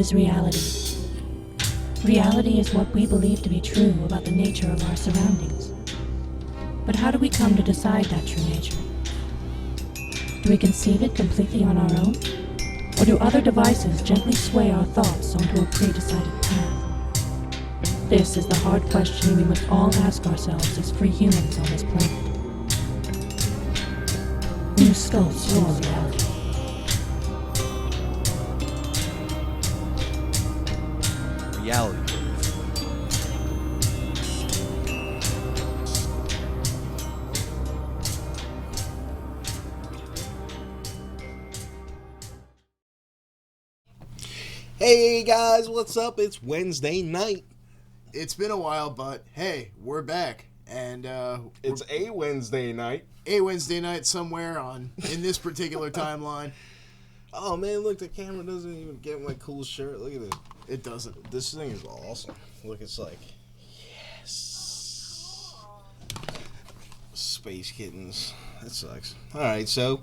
is reality. Reality is what we believe to be true about the nature of our surroundings. But how do we come to decide that true nature? Do we conceive it completely on our own? Or do other devices gently sway our thoughts onto a pre-decided path? This is the hard question we must all ask ourselves as free humans on this planet. Who sculpts your reality? Reality. Hey guys, what's up? It's Wednesday night. It's been a while, but hey, we're back. And It's a Wednesday night. a Wednesday night somewhere in this particular timeline. Oh man, look, the camera doesn't even get my cool shirt. Look at it. It doesn't. This thing is awesome. Look, it's like, yes. Space kittens. That sucks. Alright, so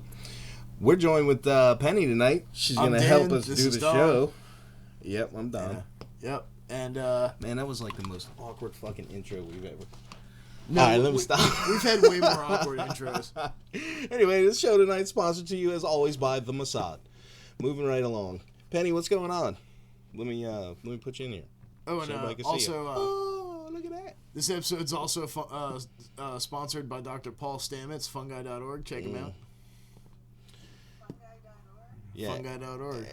we're joined with Penny tonight. She's going to help us do the show. Yep, I'm Don. Yep. And man, that was like the most awkward fucking intro we've ever. no, All right, let me stop. We've had way more awkward intros. Anyway, this show tonight's sponsored to you as always by the Mossad. Moving right along. Penny, what's going on? Let me put you in here. Oh, and so everybody can see also, you. Oh, look at that. This episode's also sponsored by Dr. Paul Stamets, fungi.org. Check him out. Yeah. Fungi.org.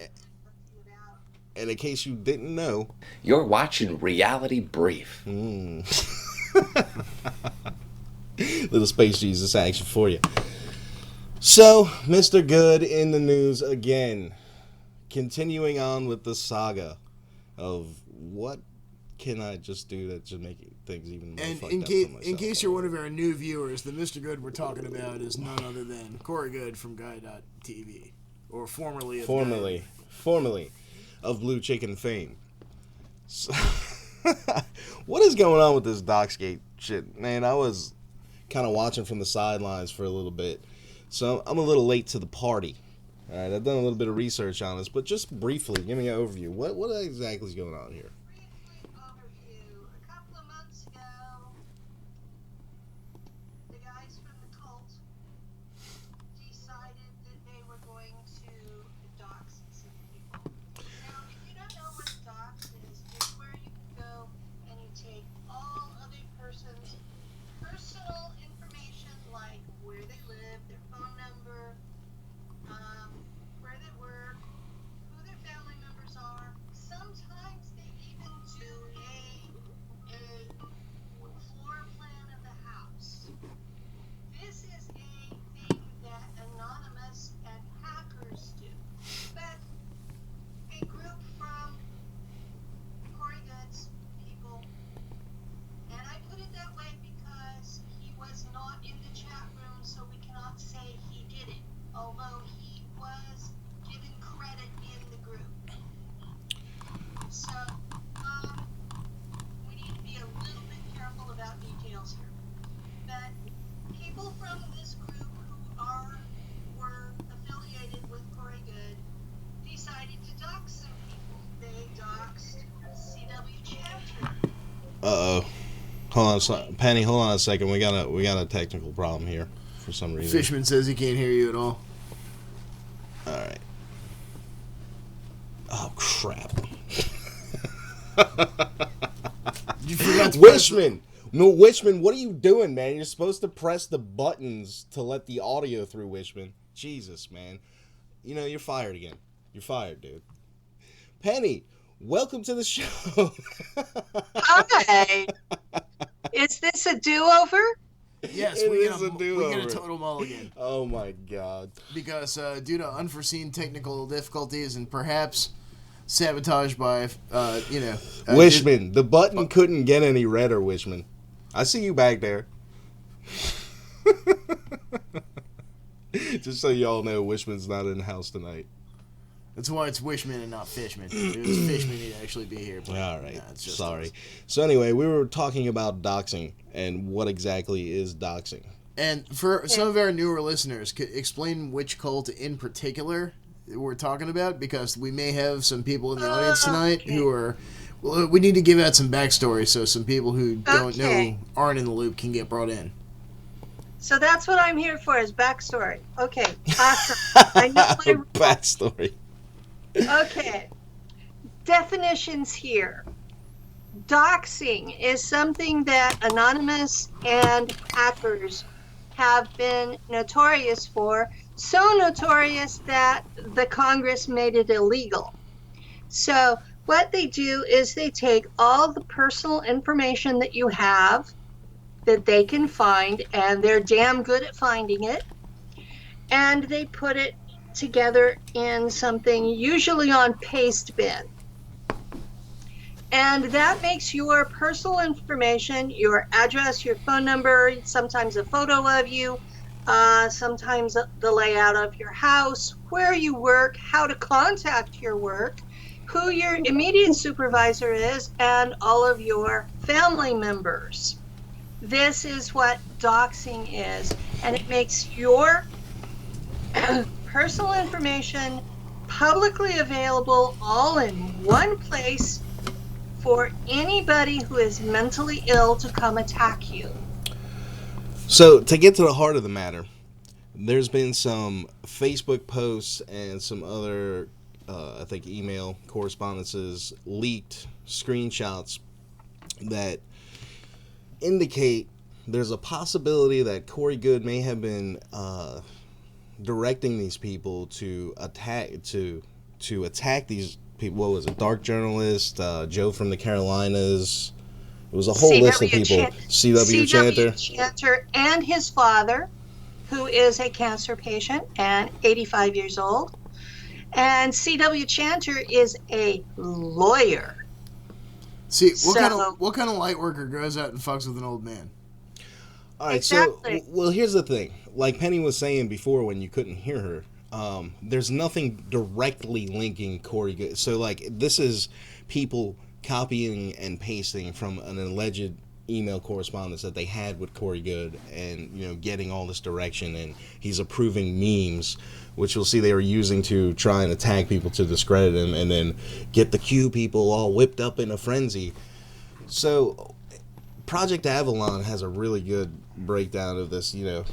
And in case you didn't know, you're watching Reality Brief. Little Space Jesus action for you. So, Mr. Good in the news again. Continuing on with the saga of what can I just do that just make things even more And fucked in, up case, for myself. in case you're one of our new viewers, the Mr. Good we're talking about is none other than Corey Good from Guy.tv. Or formerly of Formerly of Blue Chicken fame. So, what is going on with this Doxgate shit? Man, I was kind of watching from the sidelines for a little bit. So I'm a little late to the party. All right, I've done a little bit of research on this, but just briefly, give me an overview. What exactly is going on here? Briefly overview. A couple of months ago, the guys from the cult decided that they were going to dox some people. Now, if you don't know what dox is, it's where you can go and you take all of a person's personal information, like where they live, their phone number, where they work, who their family members are. Sometimes they even do a floor plan of the house. This is a thing that anonymous and hackers do. But a group from Corey Good's people, and I put it that way because he was not in the chat room, so we cannot say he did it, although he was given credit in the group. So, we need to be a little bit careful about details here. But people from this group who were affiliated with Corey Good decided to dox some people. They doxed CW Chantry. Uh-oh. Hold on, Penny, hold on a second. We got a technical problem here for some reason. Fishman says he can't hear you at all. All right. Oh, crap. You forgot to Wishman! No, Wishman, what are you doing, man? You're supposed to press the buttons to let the audio through, Wishman. Jesus, man. You know, you're fired again. You're fired, dude. Penny, welcome to the show. Hi. Is this a do-over? Yes, It we is a get do-over. a total mulligan. Oh, my God. Because due to unforeseen technical difficulties and perhaps sabotage by, Wishman, the button couldn't get any redder, Wishman. I see you back there. Just so y'all know, Wishman's not in the house tonight. That's why it's Wishman and not Fishman. If it was Fishman, he'd actually be here. But, All right. it's just Sorry. us. So anyway, we were talking about doxing and what exactly is doxing. And for some of our newer listeners, explain which cult in particular we're talking about? Because we may have some people in the audience tonight who are. Well, we need to give out some backstory so some people who don't know, aren't in the loop, can get brought in. So that's what I'm here for, is backstory. Okay, awesome. I know my rules. Backstory. Okay. Definitions here. Doxing is something that anonymous and hackers have been notorious for, so notorious that the Congress made it illegal. So what they do is they take all the personal information that you have that they can find, and they're damn good at finding it, and they put it together in something usually on Pastebin. And that makes your personal information, your address, your phone number, sometimes a photo of you, sometimes the layout of your house, where you work, how to contact your work, who your immediate supervisor is, and all of your family members. This is what doxing is, and it makes your personal information publicly available all in one place for anybody who is mentally ill to come attack you. So, to get to the heart of the matter, there's been some Facebook posts and some other, I think, email correspondences, leaked screenshots that indicate there's a possibility that Corey Goode may have been directing these people to attack these people. What was it? Dark journalist, Joe from the Carolinas. It was a whole list of people. C.W. Chanter and his father, who is a cancer patient and 85 years old. And C.W. Chanter is a lawyer. See, what kind of light worker goes out and fucks with an old man? All right, exactly. So, well, here's the thing. Like Penny was saying before when you couldn't hear her, there's nothing directly linking Corey Goode. So, like, this is people copying and pasting from an alleged email correspondence that they had with Corey Goode and, you know, getting all this direction. And he's approving memes, which you'll see they were using to try and attack people to discredit him and then get the Q people all whipped up in a frenzy. So Project Avalon has a really good breakdown of this, you know,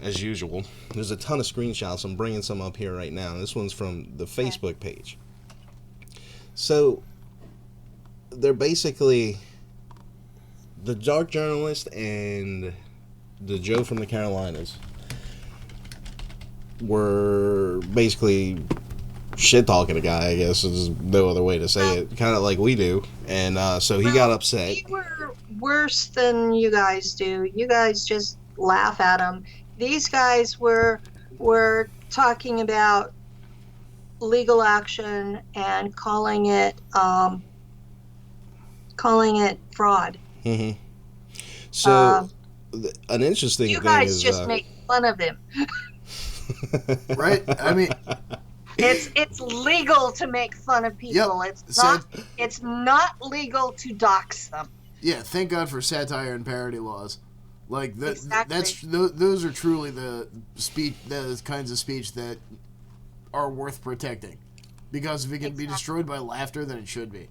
as usual. There's a ton of screenshots. I'm bringing some up here right now. This one's from the Facebook page. So they're basically the dark journalist and the Joe from the Carolinas were basically shit talking a guy, I guess is no other way to say it, kind of like we do. And so he got upset. We were worse than you guys do. You guys just laugh at them. These guys were talking about legal action and calling it fraud. Mm-hmm. So an interesting you thing guys is just make fun of him. Right? I mean, it's legal to make fun of people. Yep. It's not legal to dox them. Yeah, thank God for satire and parody laws. Like that. Exactly. Those are truly the kinds of speech that are worth protecting. Because if it can be destroyed by laughter, then it should be.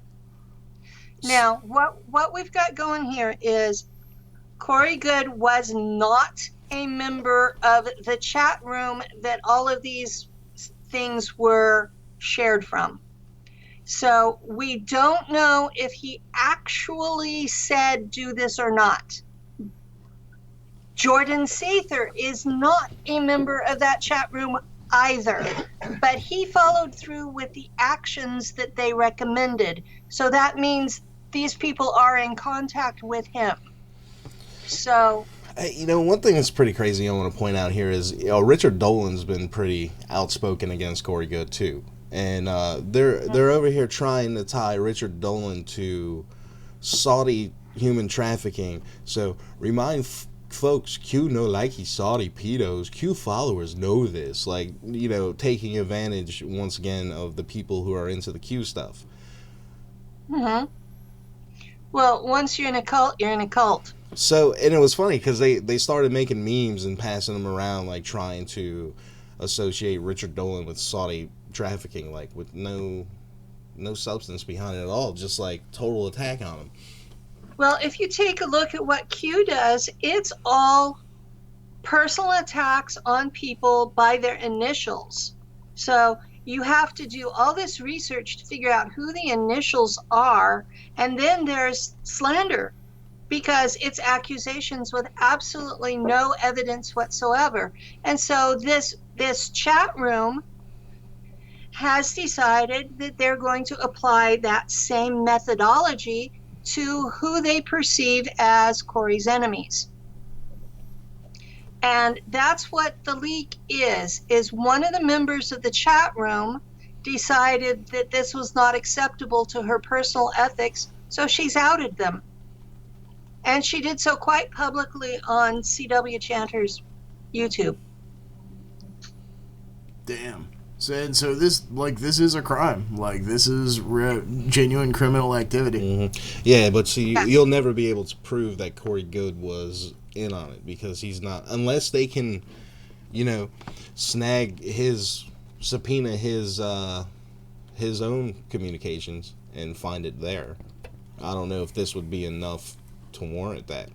Now, what we've got going here is Corey Goode was not a member of the chat room that all of these things were shared from. So we don't know if he actually said do this or not. Jordan Sather is not a member of that chat room either, but he followed through with the actions that they recommended. So that means these people are in contact with him. So, you know, one thing that's pretty crazy I want to point out here is, you know, Richard Dolan's been pretty outspoken against Corey Goode too, and they're over here trying to tie Richard Dolan to Saudi human trafficking. So remind folks, Q no like he Saudi pedos. Q followers know this, like, you know, taking advantage once again of the people who are into the Q stuff. mm-hmm. Well, once you're in a cult, you're in a cult. So, and it was funny because they started making memes and passing them around, like trying to associate Richard Dolan with Saudi trafficking, like with no substance behind it at all, just like total attack on him. Well, if you take a look at what Q does, it's all personal attacks on people by their initials. So you have to do all this research to figure out who the initials are, and then there's slander because it's accusations with absolutely no evidence whatsoever. And so this chat room has decided that they're going to apply that same methodology to who they perceive as Corey's enemies. And that's what the leak is one of the members of the chat room decided that this was not acceptable to her personal ethics, so she's outed them. And she did so quite publicly on CW Chanter's YouTube. Damn. So this is a crime. Like, this is genuine criminal activity. Mm-hmm. Yeah, but see, you'll never be able to prove that Corey Good was in on it because he's not, unless they can, snag subpoena his own communications and find it there. I don't know if this would be enough to warrant that.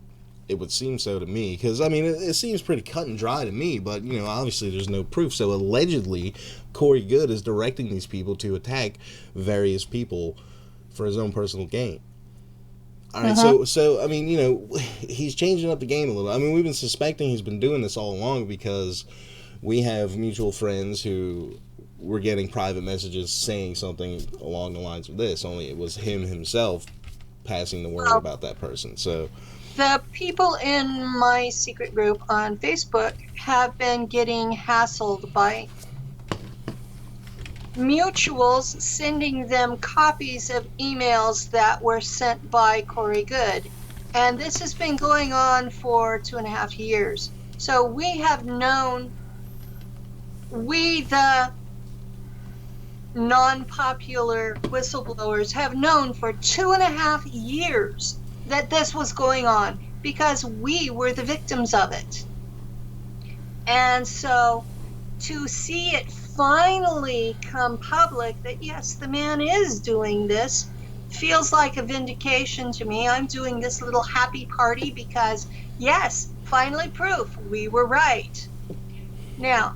It would seem so to me, because it seems pretty cut and dry to me, but obviously there's no proof. So allegedly Corey Good is directing these people to attack various people for his own personal gain. All right, so he's changing up the game a little. We've been suspecting he's been doing this all along because we have mutual friends who were getting private messages saying something along the lines of this, only it was him himself passing the word about that person. So the people in my secret group on Facebook have been getting hassled by mutuals sending them copies of emails that were sent by Corey Good. And this has been going on for 2.5 years. So we have known, the non-popular whistleblowers have known for 2.5 years that this was going on because we were the victims of it. And so to see it finally come public that yes, the man is doing this feels like a vindication to me. I'm doing this little happy party because yes, finally proof we were right. Now,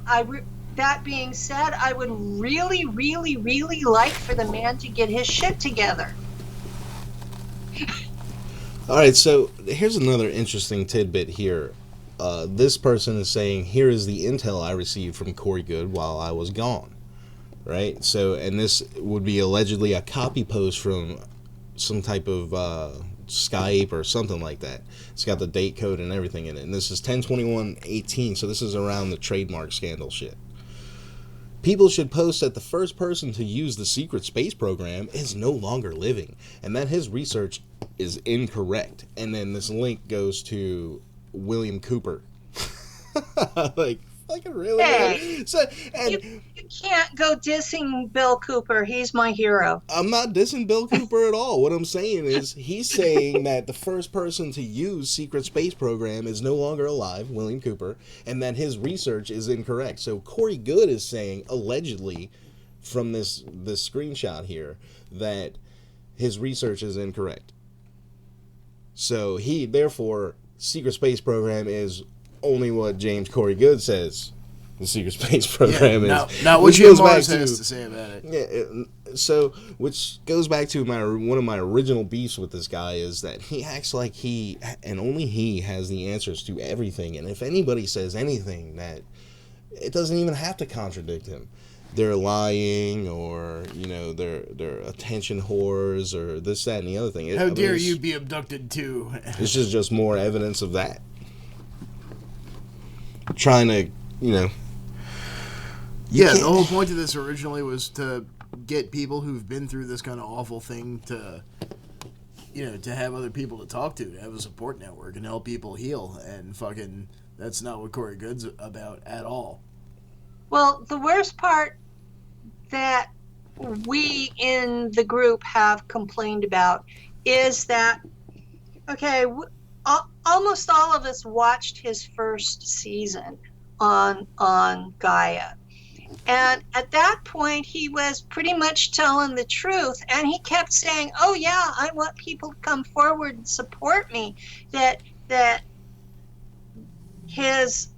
that being said, I would really, really, really like for the man to get his shit together. All right, so here's another interesting tidbit here. This person is saying, here is the intel I received from Corey Good while I was gone. Right? So, and this would be allegedly a copy post from some type of Skype or something like that. It's got the date code and everything in it. And this is 10/21/18, so this is around the trademark scandal shit. People should post that the first person to use the secret space program is no longer living, and that his research is incorrect. And then this link goes to William Cooper. Like, fucking really? Hey, so, and you can't go dissing Bill Cooper. He's my hero. I'm not dissing Bill Cooper at all. What I'm saying is he's saying that the first person to use secret space program is no longer alive, William Cooper, and that his research is incorrect. So Corey Good is saying, allegedly, from this screenshot here, that his research is incorrect. So he, therefore, secret space program is only what James Corey Good says the secret space program is. Not what Jim Mars has to say about it. Yeah, so, which goes back to one of my original beefs with this guy is that he acts like he, and only he, has the answers to everything. And if anybody says anything, that it doesn't even have to contradict him. They're lying, or they're attention whores, or this, that, and the other thing. How dare you be abducted too? This is just more evidence of that. Trying to, Yeah, the whole point of this originally was to get people who've been through this kind of awful thing to, to have other people to talk to have a support network and help people heal. And fucking, that's not what Corey Good's about at all. Well, the worst part that we in the group have complained about is that, okay, almost all of us watched his first season on Gaia. And at that point, he was pretty much telling the truth. And he kept saying, "Oh yeah, I want people to come forward and support me." That his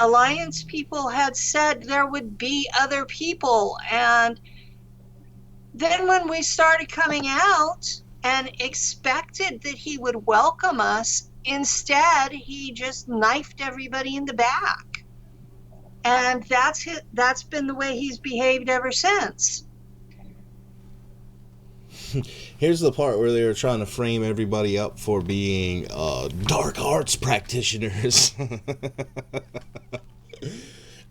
alliance people had said there would be other people. And then when we started coming out and expected that he would welcome us, instead he just knifed everybody in the back. And that's been the way he's behaved ever since. Here's the part where they were trying to frame everybody up for being dark arts practitioners.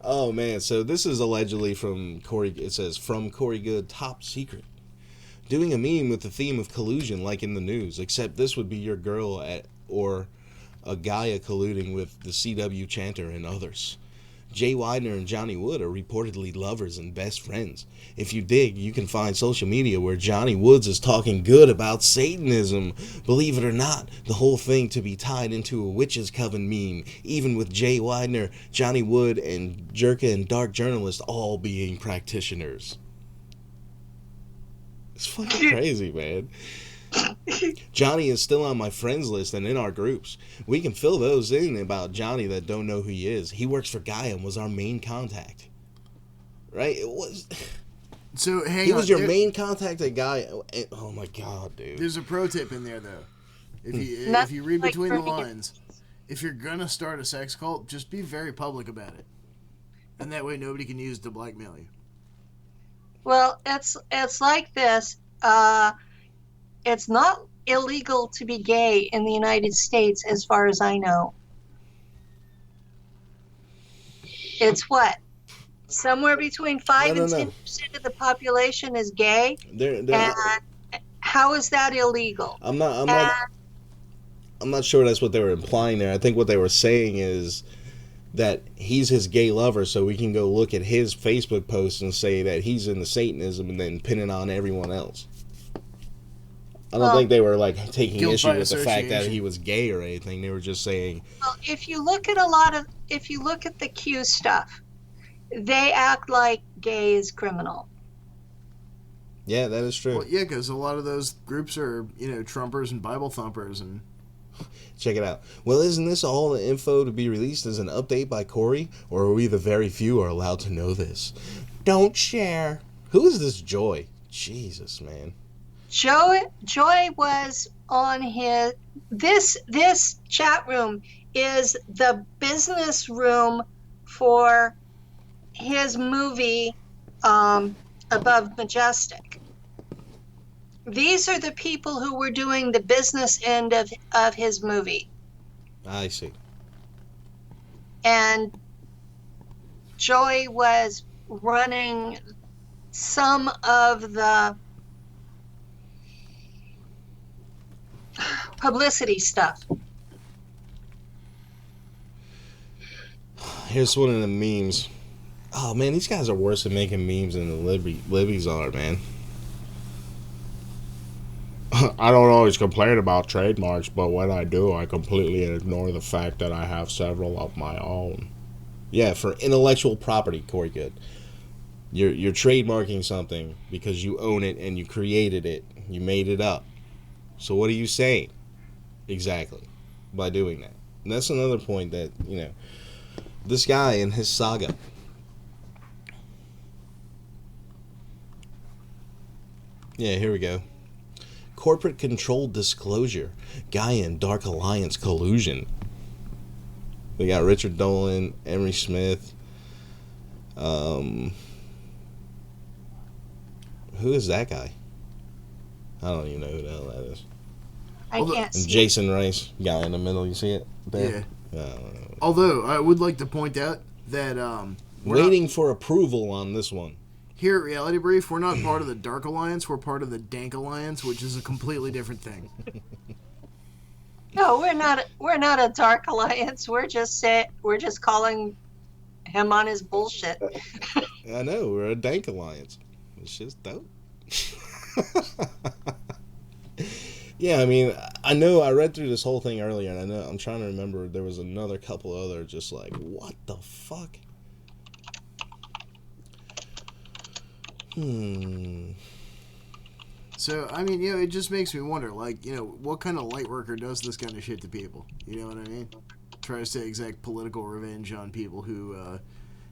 Oh man, so this is allegedly from Corey. It says from Corey Good, top secret. Doing a meme with the theme of collusion, like in the news, except this would be your girl or a Gaia colluding with the CW chanter and others. Jay Widener and Johnny Wood are reportedly lovers and best friends. If you dig, you can find social media where Johnny Woods is talking good about Satanism. Believe it or not, the whole thing to be tied into a witches coven meme, even with Jay Widener, Johnny Wood, and Jerka and Dark Journalist all being practitioners. It's fucking crazy, man. Johnny is still on my friends list and in our groups. We can fill those in about Johnny that don't know who he is. He works for Gaia and was our main contact. Right? It was. So hang He on. was your main contact at Gaia. Oh my god, dude. There's a pro tip in there though. If Nothing you read like between the burning it. lines, if you're gonna start a sex cult, just be very public about it, and that way nobody can use it to blackmail you. Well, it's like this. It's not illegal to be gay in the United States, as far as I know. It's what? Somewhere between 5 No, and no. 10% of the population is gay. They're And how is that illegal? I'm not sure that's what they were implying there. I think what they were saying is that he's his gay lover, so we can go look at his Facebook post and say that he's into Satanism and then pin it on everyone else. I don't think they were like taking Guilt issue by with the fact that association. he was gay or anything. They were just saying, Well, if you look at the Q stuff, they act like gay is criminal. yeah, that is true. Well, yeah, because a lot of those groups are Trumpers and Bible thumpers, and Check it out. Well, isn't this all the info to be released as an update by Corey? Or are we the very few are allowed to know this? Don't share. Who is this Joy? Jesus, man. Joy was on this chat room is the business room for his movie Above Majestic. These are the people who were doing the business end of his movie. I see. And Joy was running some of the publicity stuff. Here's one of the memes. Oh, man, these guys are worse at making memes than the Libbies are, man. I don't always complain about trademarks, but when I do, I completely ignore the fact that I have several of my own. Yeah, for intellectual property, Corey Good. You're trademarking something because you own it and you created it. You made it up. So what are you saying? Exactly. By doing that. And that's another point that, this guy and his saga. Yeah, here we go. Corporate control disclosure. Gaia and Dark Alliance collusion. We got Richard Dolan, Emery Smith. Who is that guy? I don't even know who the hell that is. I can't And see. Jason Rice, guy in the middle. You see it? There? yeah. Although I would like to point out that Waiting for approval on this one. here at Reality Brief, we're not part of the Dark Alliance. We're part of the Dank Alliance, which is a completely different thing. No, we're not a dark alliance. We're just calling him on his bullshit. I know, we're a dank alliance. It's just dope. Yeah, I mean, I know I read through this whole thing earlier, and I know I'm trying to remember there was another couple other just like, what the fuck? So, I mean, it just makes me wonder, like, what kind of light worker does this kind of shit to people? You know what I mean? Tries to exact political revenge on people who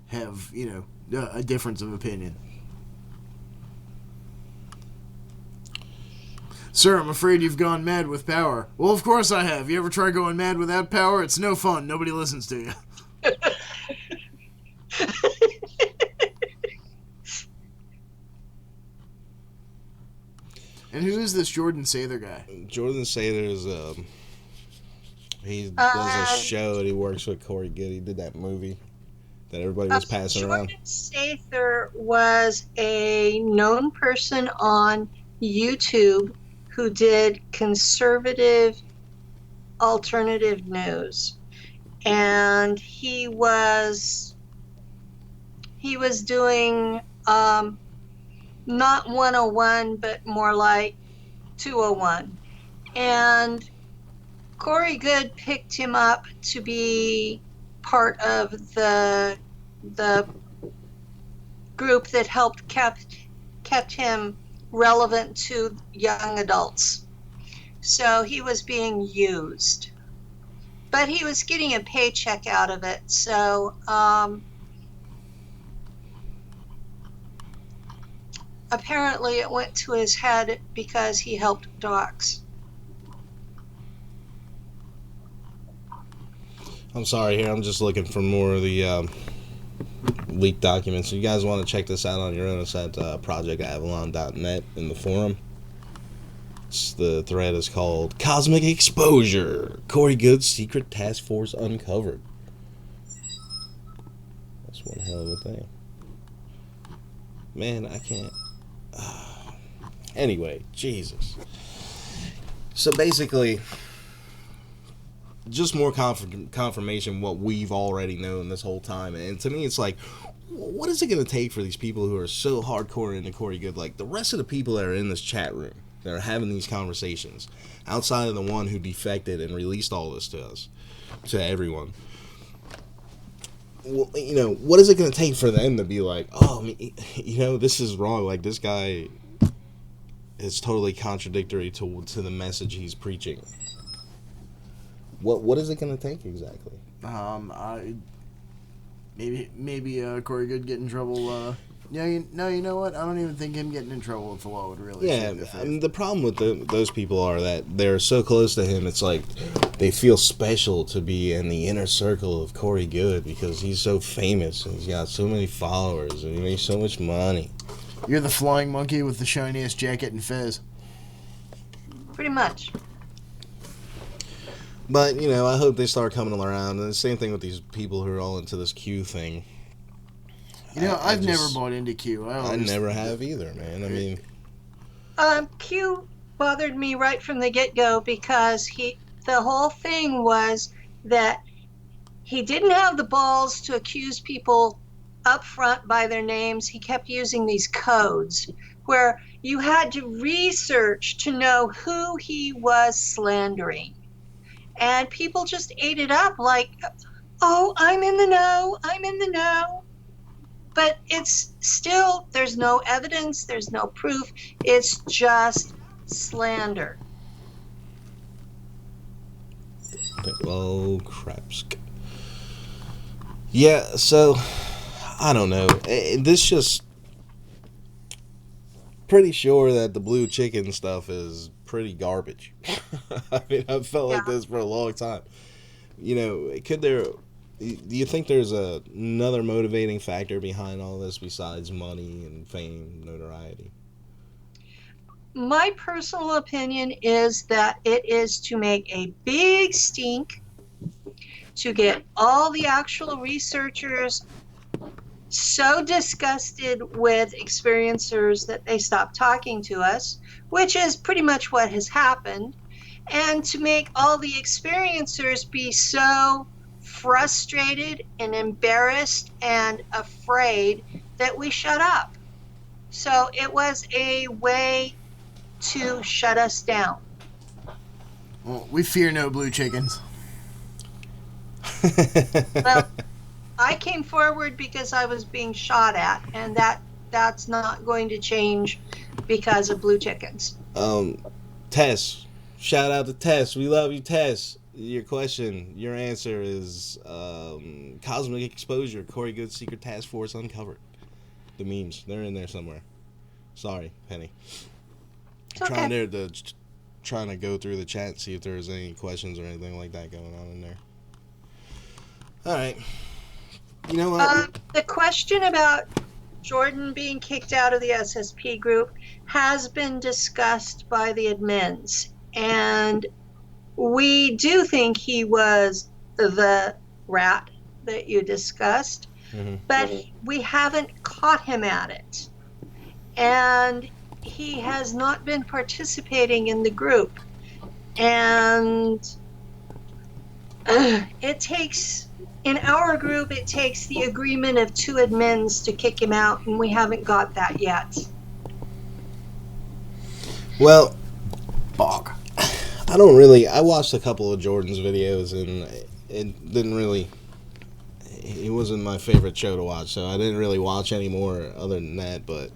have, a difference of opinion. Sir, I'm afraid you've gone mad with power. Well, of course I have. You ever try going mad without power? It's no fun. Nobody listens to you. And who is this Jordan Sather guy? Jordan Sather is he does a show and he works with Corey Good. He did that movie that everybody was passing around. Jordan Sather was a known person on YouTube who did conservative alternative news, and he was doing not 101 but more like 201, and Corey Good picked him up to be part of the group that helped kept him relevant to young adults. So he was being used, but he was getting a paycheck out of it. So apparently it went to his head because he helped DOX. I'm sorry here. I'm just looking for more of the leaked documents. If you guys want to check this out on your own, it's at projectavalon.net in the forum. The thread is called Cosmic Exposure. Corey Good's Secret Task Force Uncovered. That's one hell of a thing. Man, I can't. Anyway, Jesus. So basically, just more confirmation what we've already known this whole time. And to me, it's like, what is it going to take for these people who are so hardcore into Corey Good? Like, the rest of the people that are in this chat room, that are having these conversations, outside of the one who defected and released all this to us, to everyone. Well, what is it going to take for them to be like, oh, this is wrong. Like, this guy is totally contradictory to the message he's preaching. What is it going to take exactly? Maybe Corey Good get in trouble. You know what? I don't even think him getting in trouble with the law would really. Yeah, I mean, the problem with those people are that they're so close to him. It's like they feel special to be in the inner circle of Corey Good because he's so famous and he's got so many followers and he makes so much money. You're the flying monkey with the shiniest jacket and fez. Pretty much. But, I hope they start coming around. And the same thing with these people who are all into this Q thing. I've never bought into Q. I never have either, man. I mean... Q bothered me right from the get-go because the whole thing was that he didn't have the balls to accuse people up front by their names. He kept using these codes where you had to research to know who he was slandering. And people just ate it up like, oh, I'm in the know. But it's still, there's no evidence, there's no proof. It's just slander. Oh, craps. Yeah, so, I don't know. This just... Pretty sure that the blue chicken stuff is pretty garbage. I mean, I've felt like this for a long time. Do you think there's another motivating factor behind all this besides money and fame, notoriety? My personal opinion is that it is to make a big stink, to get all the actual researchers so disgusted with experiencers that they stop talking to us, which is pretty much what has happened, and to make all the experiencers be so frustrated and embarrassed and afraid that we shut up. So it was a way to shut us down. Well, we fear no blue chickens. Well, I came forward because I was being shot at, and that that's not going to change because of blue chickens. Tess, shout out to Tess. We love you, Tess. Your question, your answer is cosmic exposure. Corey Good's secret task force uncovered. The memes, they're in there somewhere. Sorry, Penny. It's okay. Trying to go through the chat, see if there's any questions or anything like that going on in there. All right. You know what? The question about Jordan being kicked out of the SSP group has been discussed by the admins, and we do think he was the rat that you discussed, but we haven't caught him at it. And he has not been participating in the group. And in our group, it takes the agreement of 2 admins to kick him out, and we haven't got that yet. Well, Bog. I watched a couple of Jordan's videos, and it didn't really, he wasn't my favorite show to watch, so I didn't really watch any more other than that. But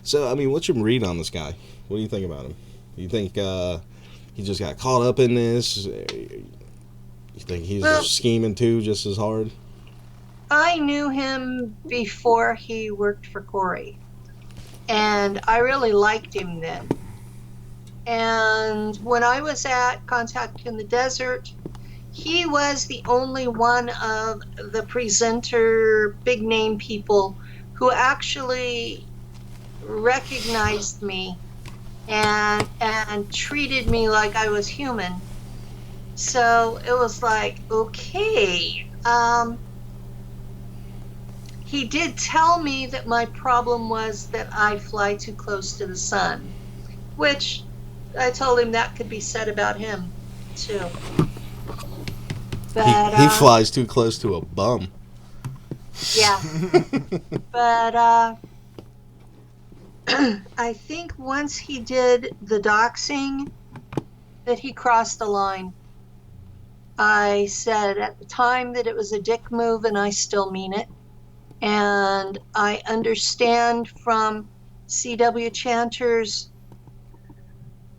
so, I mean, what's your read on this guy? What do you think about him? You think he just got caught up in this? You think he's scheming too, just as hard? I knew him before he worked for Corey, and I really liked him then. And when I was at Contact in the Desert, he was the only one of the presenter big name people who actually recognized me and treated me like I was human. So it was like, okay. He did tell me that my problem was that I fly too close to the sun, which I told him that could be said about him too. But he flies too close to a bum. Yeah. But I think once he did the doxing that he crossed the line. I said at the time that it was a dick move, and I still mean it. And I understand from CW Chanter's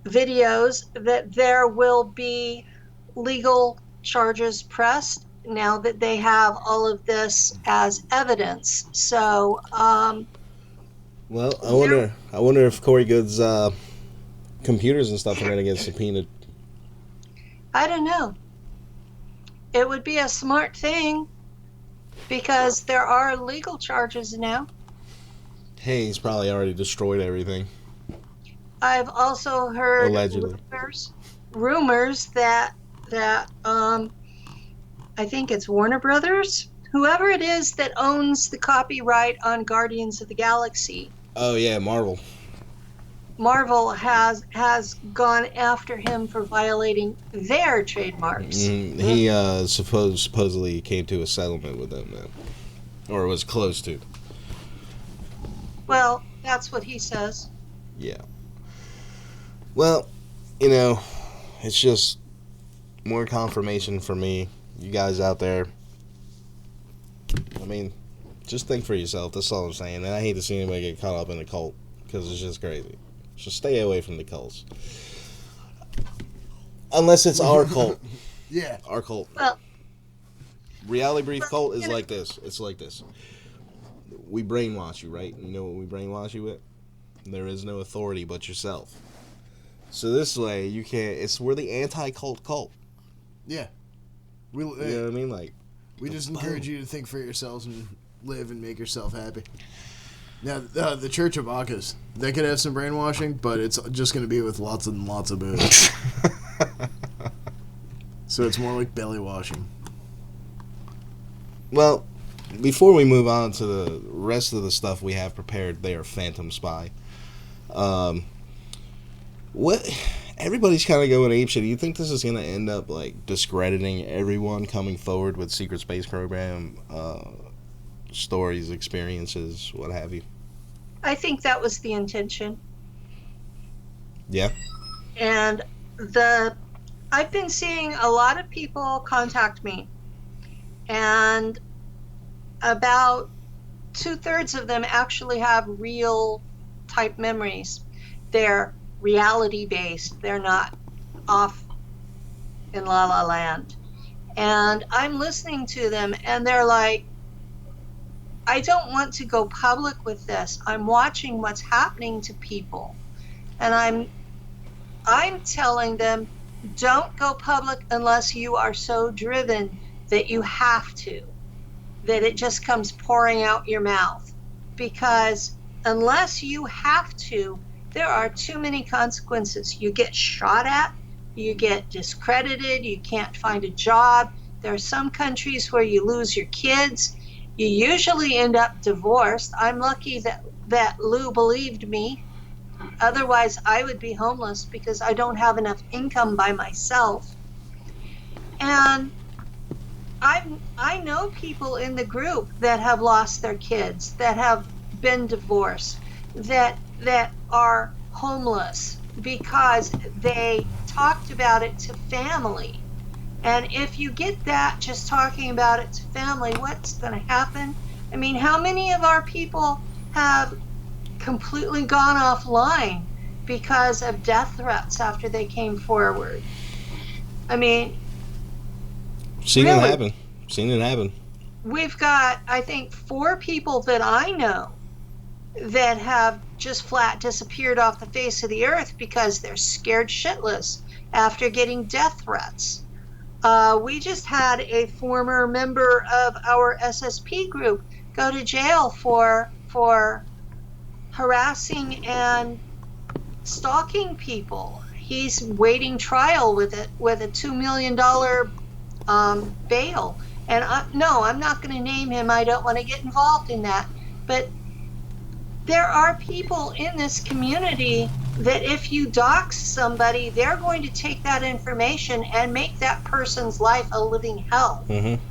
videos that there will be legal charges pressed now that they have all of this as evidence. So, well, I wonder if Corey Good's computers and stuff are going to get subpoenaed. I don't know. It would be a smart thing because there are legal charges now. Hey, he's probably already destroyed everything. I've also heard allegedly rumors that I think it's Warner Brothers, whoever it is that owns the copyright on Guardians of the Galaxy. Oh yeah, Marvel. Marvel has gone after him for violating their trademarks. He supposedly came to a settlement with them then, or was close to. Well, that's what he says. Yeah. Well, you know, it's just more confirmation for me. You guys out there, I mean, just think for yourself. That's all I'm saying. And I hate to see anybody get caught up in a cult because it's just crazy. So stay away from the cults. Unless it's our cult. Yeah. Our cult. Well, Reality Brief cult is like this. It's like this. We brainwash you, right? You know what we brainwash you with? There is no authority but yourself. So this way, you can't. We're the anti-cult cult. Yeah. You know what I mean? Like, we just encourage you to think for yourselves and live and make yourself happy. Now, the Church of Bacchus, they could have some brainwashing, but it's just going to be with lots and lots of booze. So it's more like belly washing. Well, before we move on to the rest of the stuff we have prepared there, Phantom Spy, what everybody's kind of going apeshit. Do you think this is going to end up like discrediting everyone coming forward with secret space program stories, experiences, what have you? I think that was the intention. Yeah. And I've been seeing a lot of people contact me, and about 2/3 of them actually have real type memories. They're reality based. They're not off in La La Land. And I'm listening to them, and they're like, I don't want to go public with this. I'm watching what's happening to people. And I'm telling them, don't go public unless you are so driven that you have to, that it just comes pouring out your mouth. Because unless you have to, there are too many consequences. You get shot at, you get discredited, you can't find a job. There are some countries where you lose your kids. You usually end up divorced. I'm lucky that Lou believed me. Otherwise, I would be homeless because I don't have enough income by myself. And I know people in the group that have lost their kids, that have been divorced, that are homeless because they talked about it to family. And if you get that just talking about it to family, what's going to happen? I mean, how many of our people have completely gone offline because of death threats after they came forward? I mean, Seen really, it happen. Seen it happen. we've got, I think, 4 people that I know that have just flat disappeared off the face of the earth because they're scared shitless after getting death threats. We just had a former member of our SSP group go to jail for harassing and stalking people. He's waiting trial with a $2 million bail. And no, I'm not going to name him. I don't want to get involved in that. But there are people in this community that if you dox somebody, they're going to take that information and make that person's life a living hell. Mm-hmm.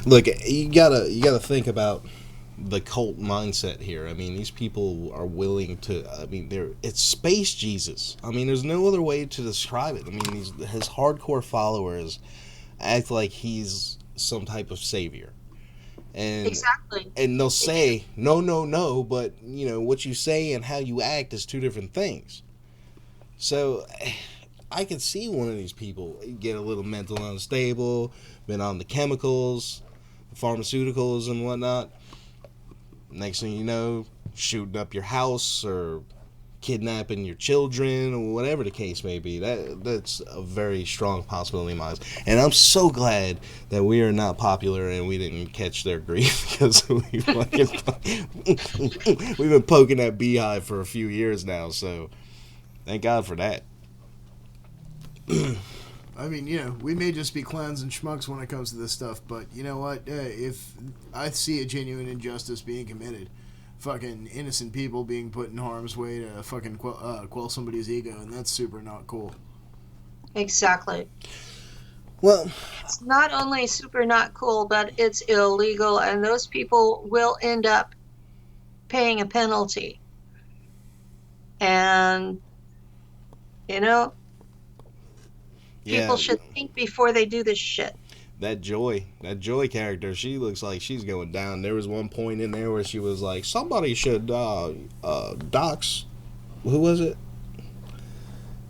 Look, you gotta think about the cult mindset here. I mean, these people are willing to. I mean, it's space Jesus. I mean, there's no other way to describe it. I mean, his hardcore followers act like he's some type of savior. And Exactly. And they'll say no, but you know what you say and how you act is 2 different things. So I could see one of these people get a little mental unstable, been on the chemicals, pharmaceuticals and whatnot. Next thing you know, shooting up your house or kidnapping your children or whatever the case may be. That's a very strong possibility of mine. And I'm so glad that we are not popular and we didn't catch their grief because we've been poking that beehive for a few years now. So thank God for that. I mean, you know, we may just be clowns and schmucks when it comes to this stuff, but you know what? If I see a genuine injustice being committed, fucking innocent people being put in harm's way to fucking quell somebody's ego, and that's super not cool. Exactly. Well, It's not only super not cool, but it's illegal, and those people will end up paying a penalty. And, you know, people should think before they do this shit. That Joy character, she looks like she's going down. There was one point in there where she was like, somebody should dox, who was it?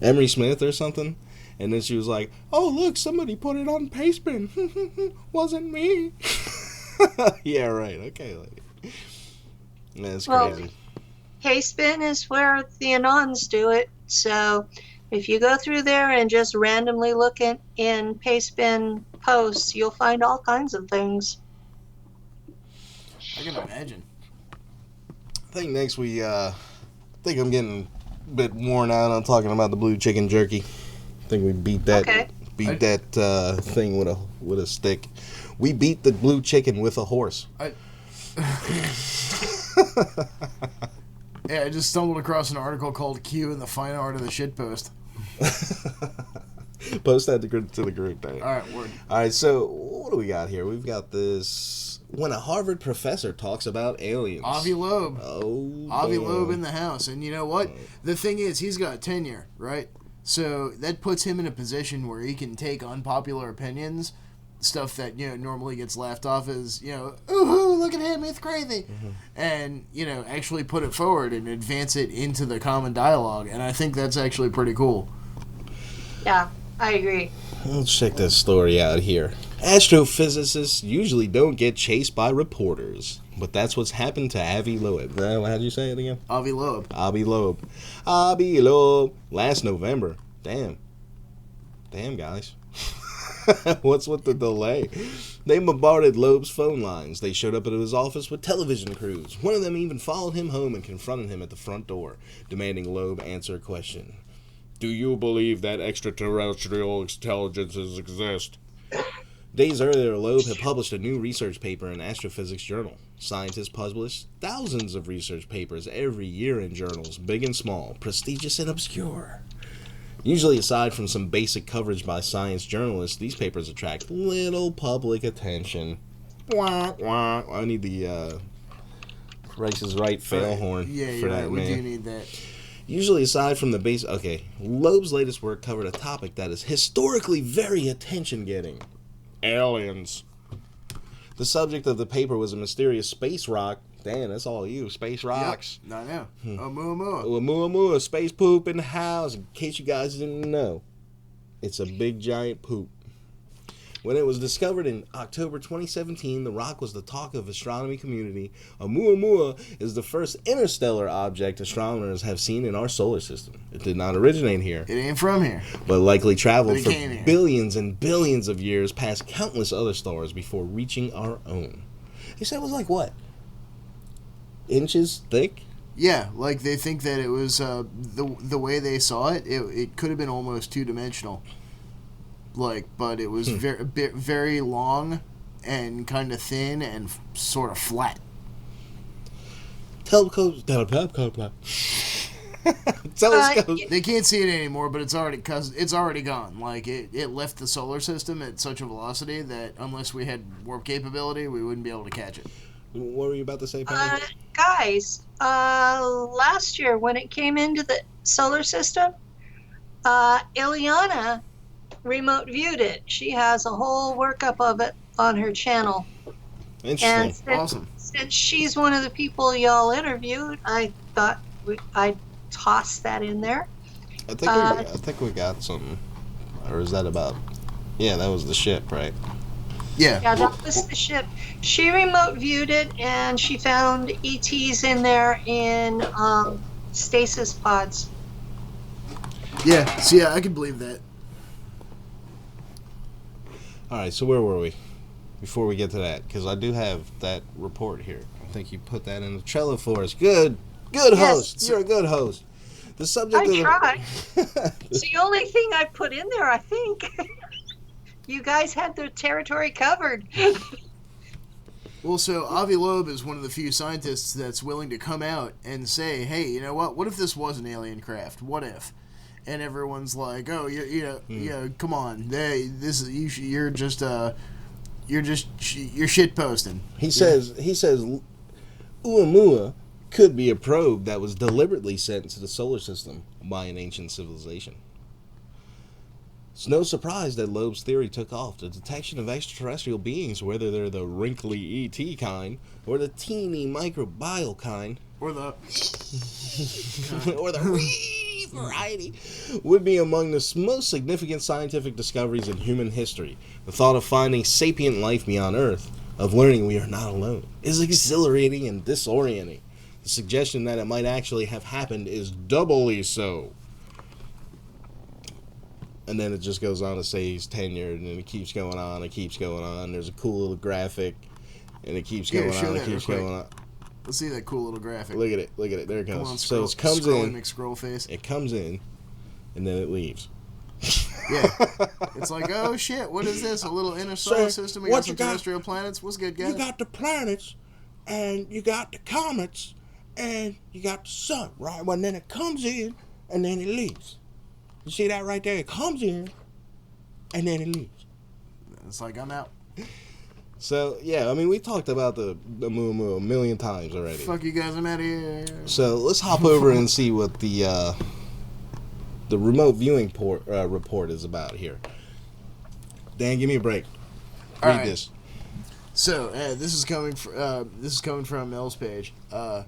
Emery Smith or something. And then she was like, oh, look, somebody put it on Pastebin. Wasn't me. Yeah, right. Okay. That's crazy. Pastebin is where the Anons do it. So if you go through there and just randomly look in Pastebin posts, you'll find all kinds of things. I can imagine. I think next I think I'm getting a bit worn out on talking about the blue chicken jerky. I think we beat that thing with a stick. We beat the blue chicken with a horse. Yeah, I just stumbled across an article called Q and the Fine Art of the Shitpost. Post that to the group there. Alright, word. Alright, so what do we got here? We've got this. When a Harvard professor talks about aliens. Avi Loeb. Oh, Avi Loeb in the house. And you know what? The thing is, he's got tenure, right? So that puts him in a position where he can take unpopular opinions stuff that, normally gets laughed off as, ooh, look at him, it's crazy. And, actually put it forward and advance it into the common dialogue. And I think that's actually pretty cool. Yeah, I agree. Let's check this story out here. Astrophysicists usually don't get chased by reporters, but that's what's happened to Avi Loeb. How'd you say it again? Avi Loeb. Avi Loeb. Avi Loeb. Last November. Damn, guys. What's with the delay? They bombarded Loeb's phone lines. They showed up at his office with television crews. One of them even followed him home and confronted him at the front door, demanding Loeb answer a question. Do you believe that extraterrestrial intelligences exist? Days earlier, Loeb had published a new research paper in Astrophysics Journal. Scientists publish thousands of research papers every year in journals, big and small, prestigious and obscure. Usually, aside from some basic coverage by science journalists, these papers attract little public attention. Wah, wah. I need the Price is Right fail horn for that, man. We do need that. Usually, aside from the base... Okay, Loeb's latest work covered a topic that is historically very attention-getting. Aliens. The subject of the paper was a mysterious space rock. Damn, that's all you. Space rocks. Yep, I know. Oumuamua. Oumuamua, space poop in the house. In case you guys didn't know, it's a big, giant poop. When it was discovered in October 2017, the rock was the talk of the astronomy community. Oumuamua is the first interstellar object astronomers have seen in our solar system. It did not originate here, It ain't from here. but likely traveled But it for came here. billions and billions of years past countless other stars before reaching our own. He said it was like what? Inches thick? Yeah, like they think that it was the way they saw it. It could have been almost 2-dimensional. Like, but it was very long and kind of thin and sort of flat. Telescopes. They can't see it anymore, but it's already gone. Like it left the solar system at such a velocity that unless we had warp capability, we wouldn't be able to catch it. What were you about to say, Patty? Guys, last year when it came into the solar system, Ileana remote viewed it. She has a whole workup of it on her channel. Interesting. And Awesome. since she's one of the people y'all interviewed, I thought I'd toss that in there. I think we got some. Or is that about? Yeah, that was the ship, right? Yeah. Yeah, that was the ship. She remote viewed it, and she found ETs in there in stasis pods. Yeah. So yeah, I can believe that. All right, so where were we before we get to that? Because I do have that report here. I think you put that in the Trello for us. Good host. You're a good host. The subject. I tried. It's the only thing I put in there, I think. You guys had the territory covered. Well, so Avi Loeb is one of the few scientists that's willing to come out and say, "Hey, you know what? What if this was an alien craft? What if?" And everyone's like, "Oh, come on, you're shit posting." He says Oumuamua could be a probe that was deliberately sent into the solar system by an ancient civilization. It's no surprise that Loeb's theory took off. The detection of extraterrestrial beings, whether they're the wrinkly ET kind or the teeny microbial kind, Or the or the wee variety, would be among the most significant scientific discoveries in human history. The thought of finding sapient life beyond Earth, of learning we are not alone, is exhilarating and disorienting. The suggestion that it might actually have happened is doubly so. And then it just goes on to say he's tenured, and it keeps going on, it keeps going on. There's a cool little graphic, and it keeps going on, it keeps going on. Let's see that cool little graphic. Look at it, there it goes. Come on, So it comes in, McScroll face. it comes in, and then it leaves. Yeah. It's like, oh shit, what is this? A little inner solar system? We got some terrestrial planets? What's good, guys? You got the planets, and you got the comets, and you got the sun, right? Well, then it comes in, and then it leaves. You see that right there? It comes in, and then it leaves. It's like, I'm out. So, yeah, I mean, we talked about the Oumuamua a million times already. Fuck you guys, I'm out of here. So, let's hop over and see what the remote viewing report is about here. Dan, give me a break. Read right. this. So this is coming from Mel's page. Let's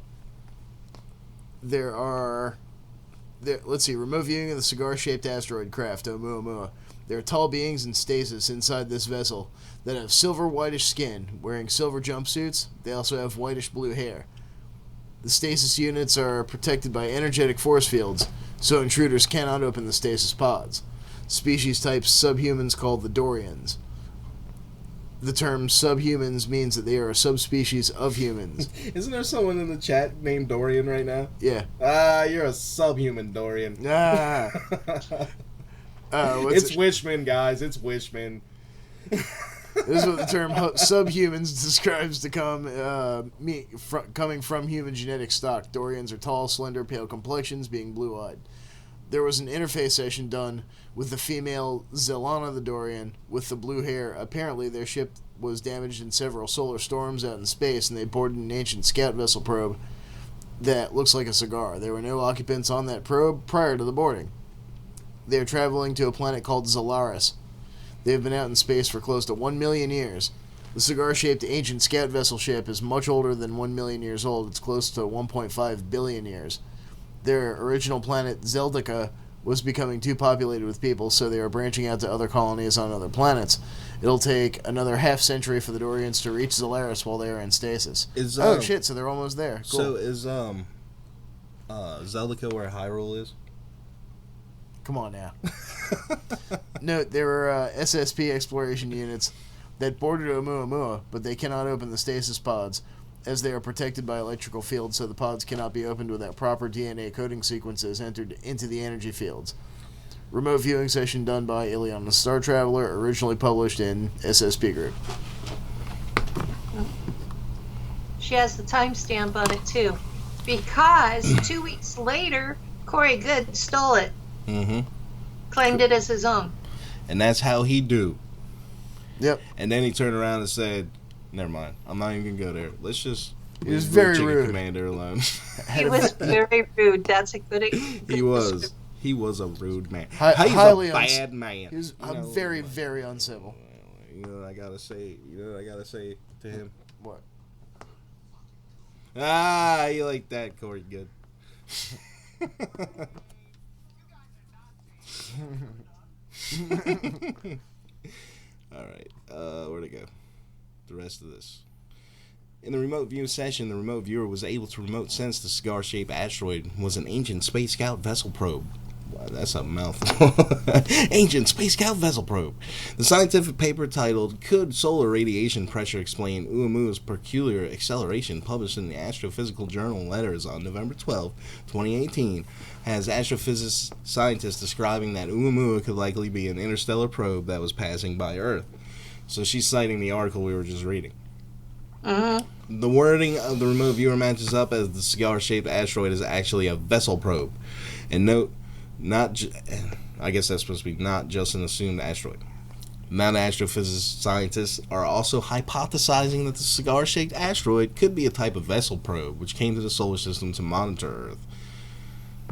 see. Remote viewing of the cigar-shaped asteroid craft Oumuamua. There are tall beings in stasis inside this vessel that have silver whitish skin, wearing silver jumpsuits. They also have whitish blue hair. The stasis units are protected by energetic force fields, so intruders cannot open the stasis pods. Species type subhumans called the Dorians. The term subhumans means that they are a subspecies of humans. Isn't there someone in the chat named Dorian right now? Yeah. You're a subhuman, Dorian. Ah. It's Wishman, guys. It's Wishman. This is what the term subhumans describes to coming from human genetic stock. Dorians are tall, slender, pale complexions, being blue-eyed. There was an interface session done with the female Zelana the Dorian with the blue hair. Apparently, their ship was damaged in several solar storms out in space, and they boarded an ancient scout vessel probe that looks like a cigar. There were no occupants on that probe prior to the boarding. They are traveling to a planet called Zalaris. They have been out in space for close to 1 million years. The cigar-shaped ancient scout vessel ship is much older than 1 million years old. It's close to 1.5 billion years. Their original planet, Zeldica, was becoming too populated with people, so they are branching out to other colonies on other planets. It'll take another half-century for the Dorians to reach Zalaris while they are in stasis. Oh, shit, so they're almost there. Cool. So is Zeldica where Hyrule is? Come on now. Note, there are SSP exploration units that boarded Oumuamua, but they cannot open the stasis pods, as they are protected by electrical fields, so the pods cannot be opened without proper DNA coding sequences entered into the energy fields. Remote viewing session done by Ileana Star Traveler, originally published in SSP Group. She has the timestamp on it too, because 2 weeks later, Corey Good stole it. Mm-hmm. Claimed it as his own. And that's how he do. Yep. And then he turned around and said, never mind, I'm not even going to go there. Let's just He was very Chicken rude. Commander alone. He was very rude. That's a good He was. He was a rude man. Highly He's a bad man. He was You know, very, very uncivil. You know what I gotta say? To him? What? You like that, Corey? Good. Alright, where'd it go? The rest of this. In the remote view session, the remote viewer was able to remote sense the cigar-shaped asteroid was an ancient Space Scout vessel probe. Wow, that's a mouthful. Ancient Space Scout vessel probe. The scientific paper titled, Could Solar Radiation Pressure Explain Oumuamua's Peculiar Acceleration, published in the Astrophysical Journal Letters on November 12, 2018, has astrophysicist scientists describing that Oumuamua could likely be an interstellar probe that was passing by Earth. So she's citing the article we were just reading. The wording of the remote viewer matches up, as the cigar-shaped asteroid is actually a vessel probe. And note, I guess that's supposed to be not just an assumed asteroid. Now, astrophysicist scientists are also hypothesizing that the cigar-shaped asteroid could be a type of vessel probe, which came to the solar system to monitor Earth.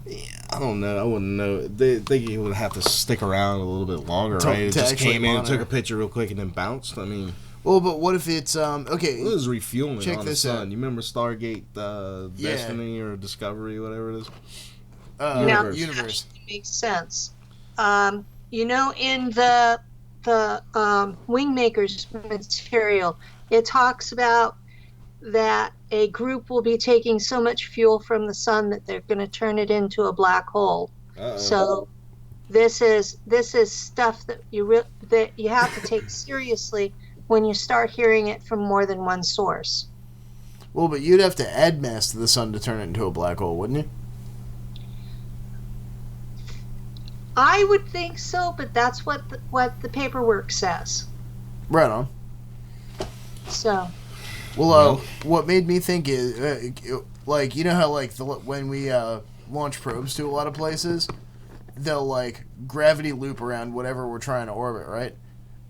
Yeah, I don't know. I wouldn't know. They think he would have to stick around a little bit longer, right? It just came in and took a picture real quick and then bounced. I mean... Well, but what if it's okay? It was refueling check on the this sun. out. You remember Stargate Destiny or Discovery, whatever it is? Universe. Actually makes sense. In the Wingmakers material, it talks about that a group will be taking so much fuel from the sun that they're going to turn it into a black hole. Uh-oh. So this is stuff that you have to take seriously when you start hearing it from more than one source. Well, but you'd have to add mass to the sun to turn it into a black hole, wouldn't you? I would think so, but that's what the paperwork says. Right on. So. Well, what made me think is, you know how, when we launch probes to a lot of places, they'll, gravity loop around whatever we're trying to orbit, right?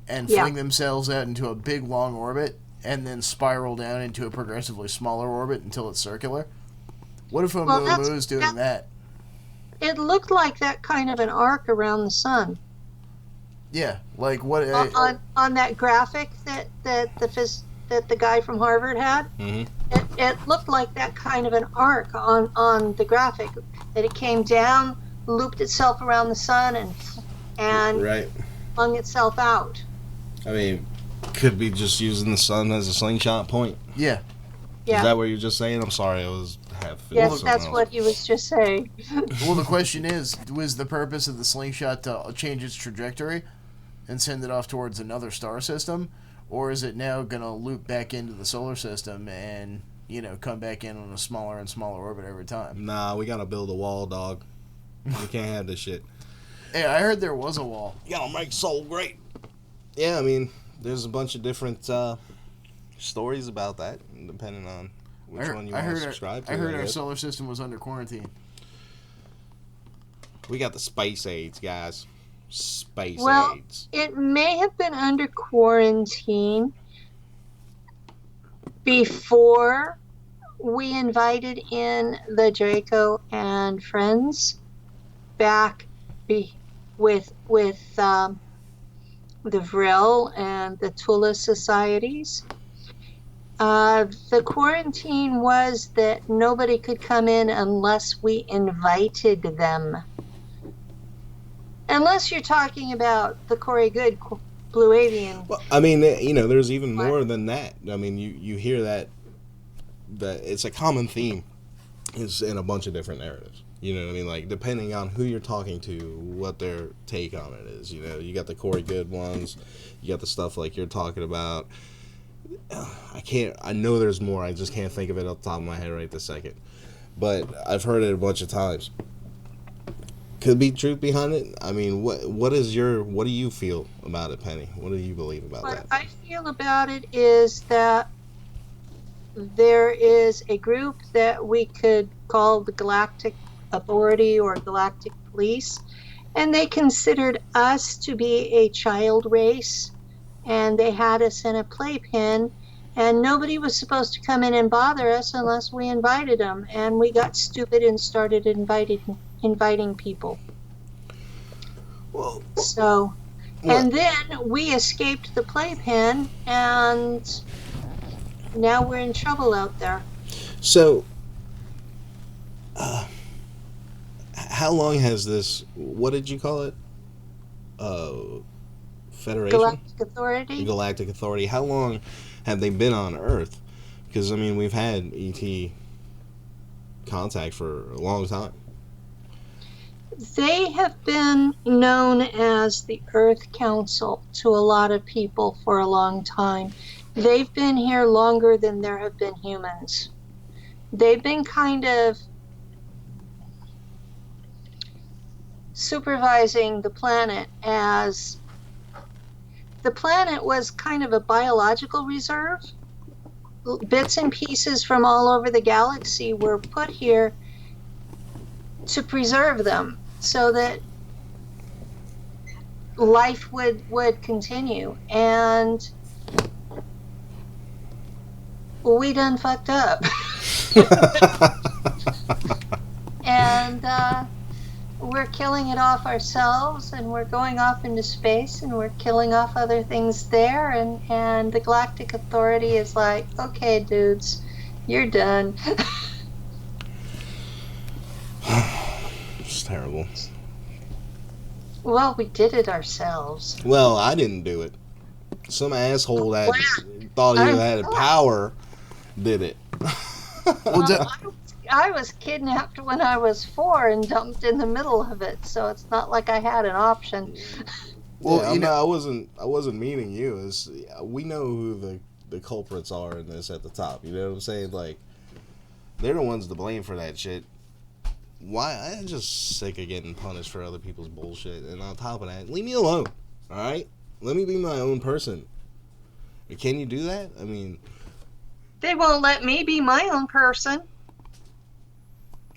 And fling themselves out into a big, long orbit, and then spiral down into a progressively smaller orbit until it's circular. What if Oumuamua is doing that? It looked like that kind of an arc around the sun. Yeah, like what? On that graphic that the guy from Harvard had. Mm-hmm. It looked like that kind of an arc on the graphic, that it came down, looped itself around the sun, and Right. flung itself out. I mean, could be just using the sun as a slingshot point. Yeah. Yeah. Is that what you were just saying? I'm sorry, I was half. Yes, that's what he was just saying. Well, the question is, was the purpose of the slingshot to change its trajectory and send it off towards another star system? Or is it now going to loop back into the solar system and, come back in on a smaller and smaller orbit every time? Nah, we gotta build a wall, dog. We can't have this shit. Hey, I heard there was a wall. You gotta make soul great. Yeah, I mean, there's a bunch of different stories about that, depending on which one you want to subscribe to. I heard our solar system was under quarantine. We got the space aids, guys. Space Well, aids. it may have been under quarantine before we invited in the Draco and friends back with the Vril and the Tula societies. The quarantine was that nobody could come in unless we invited them. Unless you're talking about the Corey Good Blue Avian. Well, I mean, there's even more than that. I mean, you hear that it's a common theme is in a bunch of different narratives. You know what I mean? Like, depending on who you're talking to, what their take on it is. You got the Corey Good ones. You got the stuff like you're talking about. I know there's more. I just can't think of it off the top of my head right this second. But I've heard it a bunch of times. Could be truth behind it. I mean, what do you feel about it, Penny? What do you believe about What that? I feel about it is that there is a group that we could call the Galactic Authority or Galactic Police, and they considered us to be a child race, and they had us in a playpen, and nobody was supposed to come in and bother us unless we invited them, and we got stupid and started inviting people. Well, So, and then we escaped the playpen, and now we're in trouble out there. so how long has this? What did you call it? Federation? Galactic Authority? Galactic Authority. How long have they been on Earth? Because I mean, we've had ET contact for a long time. They have been known as the Earth Council to a lot of people for a long time. They've been here longer than there have been humans. They've been kind of supervising the planet, as the planet was kind of a biological reserve. Bits and pieces from all over the galaxy were put here to preserve them so that life would continue. And we done fucked up. And we're killing it off ourselves, and we're going off into space, and we're killing off other things there, and the Galactic Authority is like, okay, dudes, you're done. It's terrible. Well, we did it ourselves. Well, I didn't do it. Some asshole that thought he had power did it. I was kidnapped when I was 4 and dumped in the middle of it, so it's not like I had an option. Well, yeah, I wasn't meaning you. We know who the culprits are in this at the top. You know what I'm saying? Like, they're the ones to blame for that shit. Why? I'm just sick of getting punished for other people's bullshit. And on top of that, leave me alone. All right? Let me be my own person. Can you do that? I mean, They won't let me be my own person.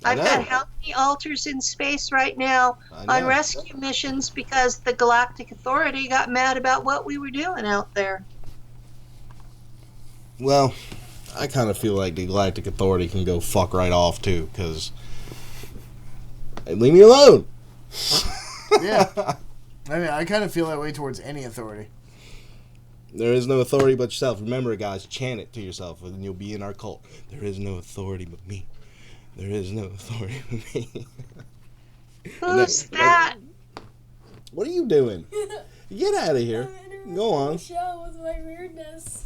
I've got how many alters in space right now on rescue missions because the Galactic Authority got mad about what we were doing out there. well, I kind of feel like the Galactic Authority can go fuck right off too, because leave me alone. Yeah. I mean, I kind of feel that way towards any authority. There is no authority but yourself. Remember, guys, chant it to yourself, and you'll be in our cult. There is no authority but me. There is no authority but me. Who's that? What are you doing? Get out of here. Go on. Show with my weirdness.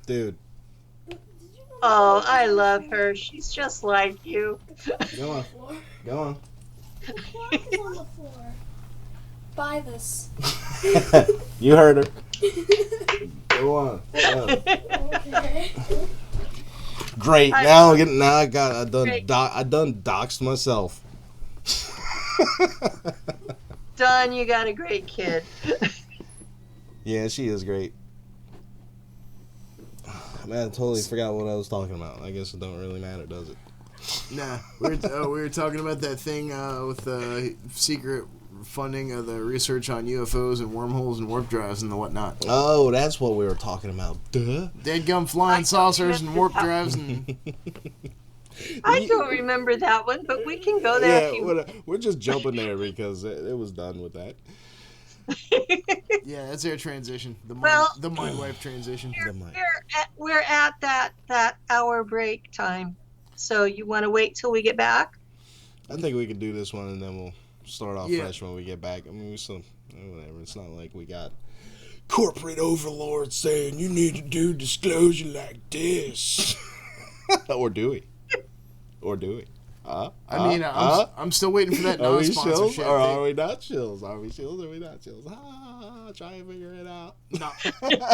Dude, Oh, I love her. She's just like you. go on. Go on. Clock is on the floor. Buy this. You heard her. Go on. Okay. Great. Now I done Great. I done doxed myself. Don, you got a great kid. Yeah, she is great. Man, I totally forgot what I was talking about. I guess it don't really matter, does it? Nah, we were talking about that thing with the secret funding of the research on UFOs and wormholes and warp drives and the whatnot. Oh, that's what we were talking about. Duh. Dead gum flying saucers and warp drives and I don't remember that one, but we can go there if you we're just jumping there because it was done with that. yeah, that's their transition. Well- The mind wipe transition. we're at that hour break time. So you want to wait till we get back? I think we could do this one and then we'll start off Yeah. fresh when we get back. I mean, we still whatever. It's not like we got corporate overlords saying you need to do disclosure like this, or do we? Or do we? I mean, I'm still waiting for that Are we shills non-sponsorship. or are we not shills? Are we shills or are we not shills? Try and figure it out.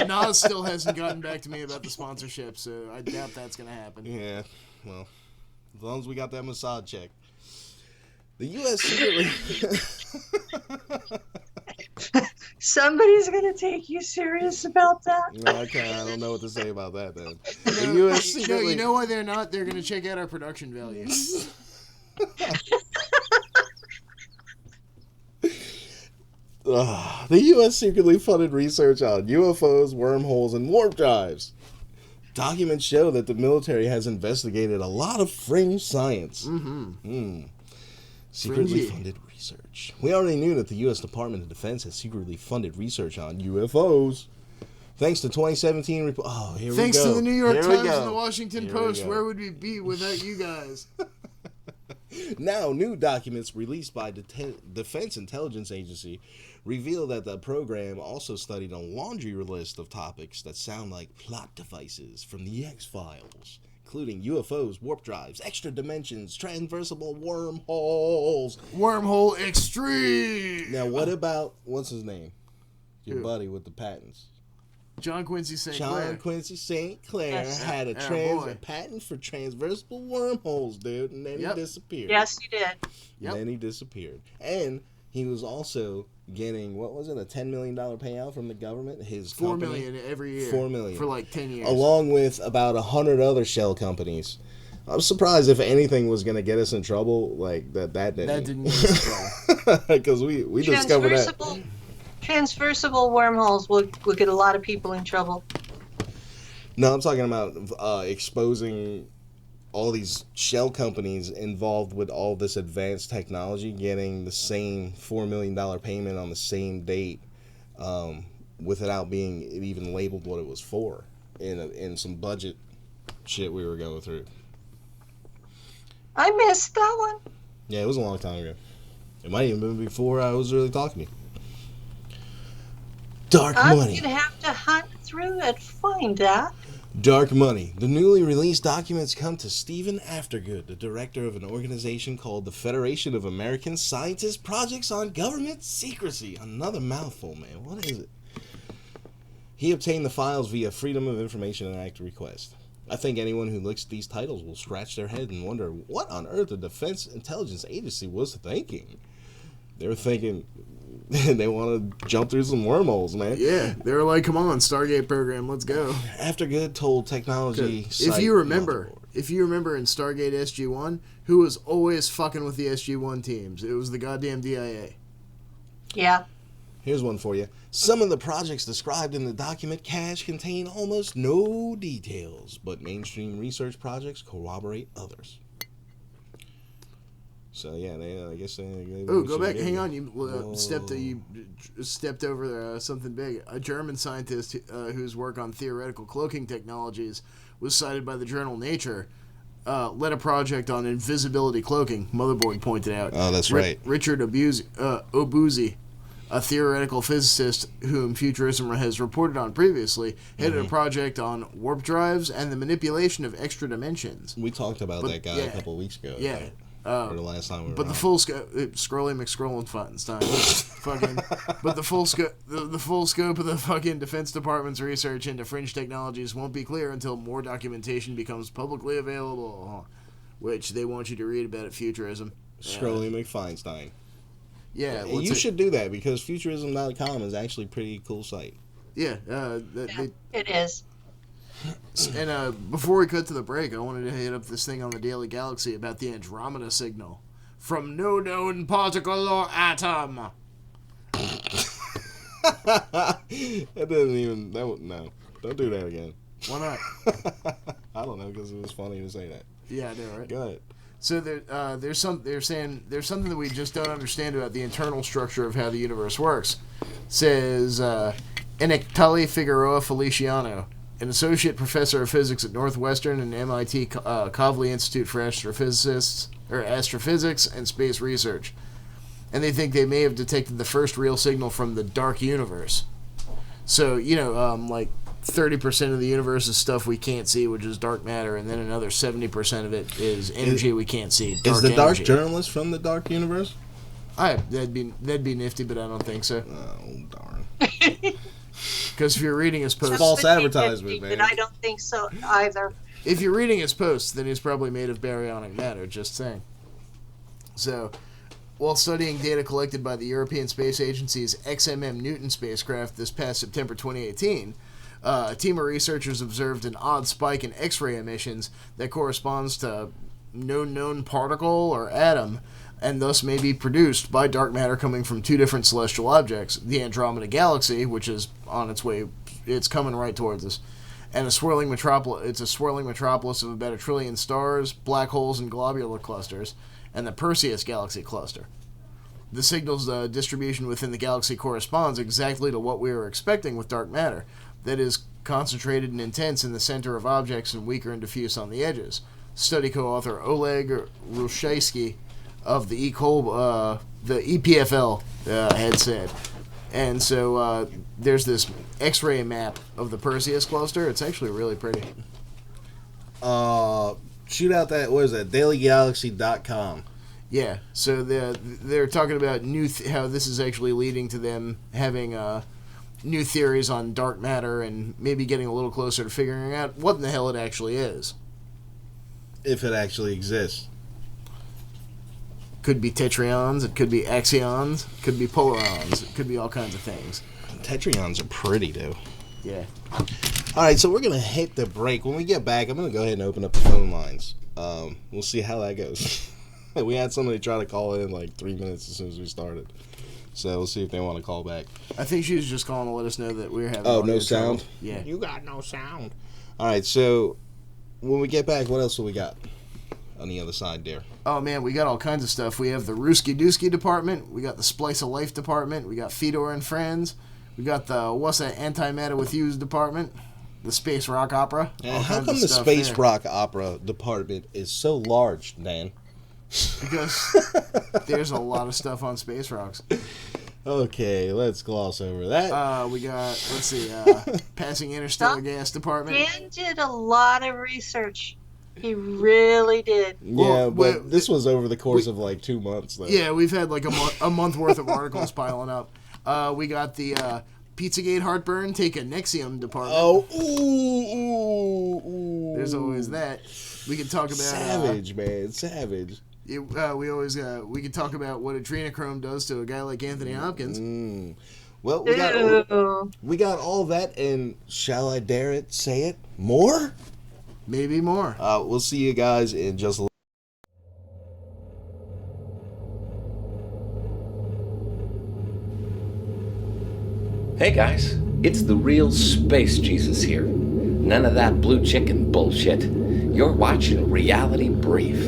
Nas still hasn't gotten back to me about the sponsorship, so I doubt that's gonna happen. Yeah, well, as long as we got that Mossad check. The U.S. secretly... Somebody's gonna take you serious about that. Okay, I don't know what to say about that then. The U.S. secretly... You know why they're not? They're gonna check out our production value. The U.S. secretly funded research on UFOs, wormholes, and warp drives. Documents show that the military has investigated a lot of fringe science. Secretly Fringy. funded research. We already knew that the U.S. Department of Defense has secretly funded research on UFOs. Thanks to 2017 report. Oh, here we go. Thanks to the New York Here we Times go. and the Washington Here we Post, go. where would we be without you guys? Now, new documents released by Defense Intelligence Agency reveal that the program also studied a laundry list of topics that sound like plot devices from the X-Files, including UFOs, warp drives, extra dimensions, transversal wormholes. Wormhole Extreme! Now, what about, what's his name? Your Who? buddy with the patents. John Quincy St. John Clair. Quincy St. Clair Yes. had a boy. patent for transversal wormholes, dude, and then Yep. he disappeared. Yes, you did. Yep. And then he disappeared. And he was also getting, what was it, a $10 million payout from the government? His $4 company, million every year. $4 million. For like 10 years. along with about 100 other shell companies. I'm surprised if anything was going to get us in trouble, like that didn't. That didn't get us in trouble. Because we discovered that. Transversable wormholes will get a lot of people in trouble. No, I'm talking about exposing all these shell companies involved with all this advanced technology getting the same $4 million payment on the same date without being even labeled what it was for in some budget shit we were going through. I missed that one. Yeah, it was a long time ago. It might even been before I was really talking to you. Dark I'm money. gonna have to hunt through and find that. Dark money. The newly released documents come to Stephen Aftergood, the director of an organization called the Federation of American Scientists Projects on Government Secrecy. Another mouthful, man. What is it? He obtained the files via Freedom of Information Act request. I think anyone who looks at these titles will scratch their head and wonder what on earth the Defense Intelligence Agency was thinking. They were thinking they want to jump through some wormholes, man. Yeah, they were like, come on, Stargate program, let's go. Aftergood told technology If site you remember Motherboard. in Stargate SG-1, who was always fucking with the SG-1 teams? It was the goddamn DIA. Yeah. Here's one for you. Some of the projects described in the document cache contain almost no details, but mainstream research projects corroborate others. So yeah, I guess they Oh, go back. should Hang get- on. You stepped over something big. A German scientist whose work on theoretical cloaking technologies was cited by the journal Nature led a project on invisibility cloaking. Motherboard pointed out. Oh, that's right. Richard Obuzi, a theoretical physicist whom Futurism has reported on previously, headed a project on warp drives and the manipulation of extra dimensions. We talked about But, that guy yeah. a couple of weeks ago. Yeah. right? Or the last time we were But the on. full scope, Scrolly McScrollenfeinstein, fucking. But the full scope, the full scope of the fucking Defense Department's research into fringe technologies won't be clear until more documentation becomes publicly available, which they want you to read about at Futurism. Scrolly McFeinstein. Yeah, And you should do that because futurism.com is actually a pretty cool site. Yeah, It is. and before we cut to the break, I wanted to hit up this thing on the Daily Galaxy about the Andromeda signal from no known particle or atom. That doesn't even. No, don't do that again. Why not? I don't know because it was funny to say that. Yeah, I know, right? Go ahead. So they're saying there's something that we just don't understand about the internal structure of how the universe works. Says Enektali Figueroa Feliciano, an associate professor of physics at Northwestern and MIT Kavli Institute for Astrophysics and Space Research, and they think they may have detected the first real signal from the dark universe. So like 30% of the universe is stuff we can't see, which is dark matter, and then another 70% of it is energy we can't see. Is the Dark energy. Journalist from the Dark Universe? That'd be nifty, but I don't think so. Oh, darn. Because if you're reading his post, false That would be advertisement, nifty, man. But I don't think so either. if you're reading his posts, then he's probably made of baryonic matter. Just saying. So, while studying data collected by the European Space Agency's XMM Newton spacecraft this past September 2018, a team of researchers observed an odd spike in X-ray emissions that corresponds to no known particle or atom, and thus may be produced by dark matter coming from two different celestial objects: the Andromeda Galaxy, which is on its way, it's coming right towards us, and a swirling metropolis. It's a swirling metropolis of about 1 trillion stars, black holes, and globular clusters, and the Perseus Galaxy cluster. The signal's distribution within the galaxy corresponds exactly to what we were expecting with dark matter. That is, concentrated and intense in the center of objects and weaker and diffuse on the edges. Study co-author Oleg Rushaysky of the EPFL had said. And so there's this X-ray map of the Perseus cluster. It's actually really pretty. Shoot out that, what is that, dailygalaxy.com. Yeah, so they're talking about how this is actually leading to them having new theories on dark matter and maybe getting a little closer to figuring out what in the hell it actually is. If it actually exists. Could be tetraons, it could be axions, it could be polarons, it could be all kinds of things. Tetraons are pretty, though. Yeah. All right, so we're going to hit the break. When we get back, I'm going to go ahead and open up the phone lines. We'll see how that goes. We had somebody try to call in like 3 minutes as soon as we started. So we'll see if they want to call back. I think she was just calling to let us know that we're having Oh, audio no sound? trouble. Yeah. You got no sound. All right, so when we get back, what else do we got on the other side there? Oh, man, we got all kinds of stuff. We have the Ruski Dusky department. We got the Splice of Life department. We got Fedor and Friends. We got the What's That Antimatter with Yous department. The Space Rock Opera. And how come the Space Rock Opera department is so large, Dan? Because there's a lot of stuff on Space Rocks. Okay, let's gloss over that. We got, let's see, Passing Interstellar Gas Department. Dan did a lot of research. He really did. Yeah, but this was over the course of like 2 months, though. Yeah, we've had like a month worth of articles piling up. We got the Pizzagate Heartburn Take a Nexium Department. Oh, ooh. There's always that. We can talk about Savage, man, savage. we can talk about what adrenochrome does to a guy like Anthony Hopkins. Well, Ew. we got all that, and shall I dare it, say it, more? Maybe more. We'll see you guys in just a little. Hey guys, it's the real Space Jesus here. None of that blue chicken bullshit. You're watching Reality Brief.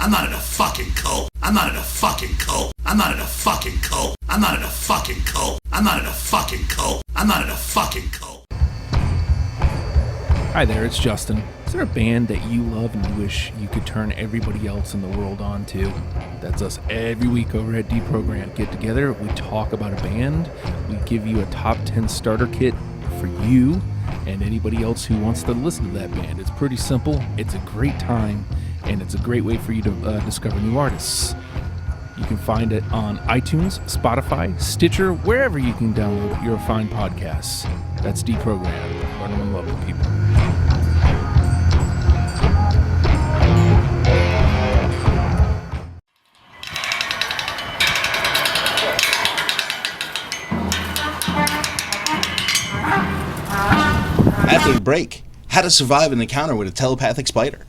I'm not in a fucking cult. I'm not in a fucking cult. I'm not in a fucking cult. I'm not in a fucking cult. I'm not in a fucking cult. I'm not in a fucking cult. Hi there, it's Justin. Is there a band that you love and you wish you could turn everybody else in the world on to? That's us every week over at Deprogram. Get together, we talk about a band, we give you a top 10 starter kit for you and anybody else who wants to listen to that band. It's pretty simple, it's a great time, and it's a great way for you to discover new artists. You can find it on iTunes, Spotify, Stitcher, wherever you can download your fine podcasts. That's Deprogram, learning and loving people. After the break, how to survive an encounter with a telepathic spider.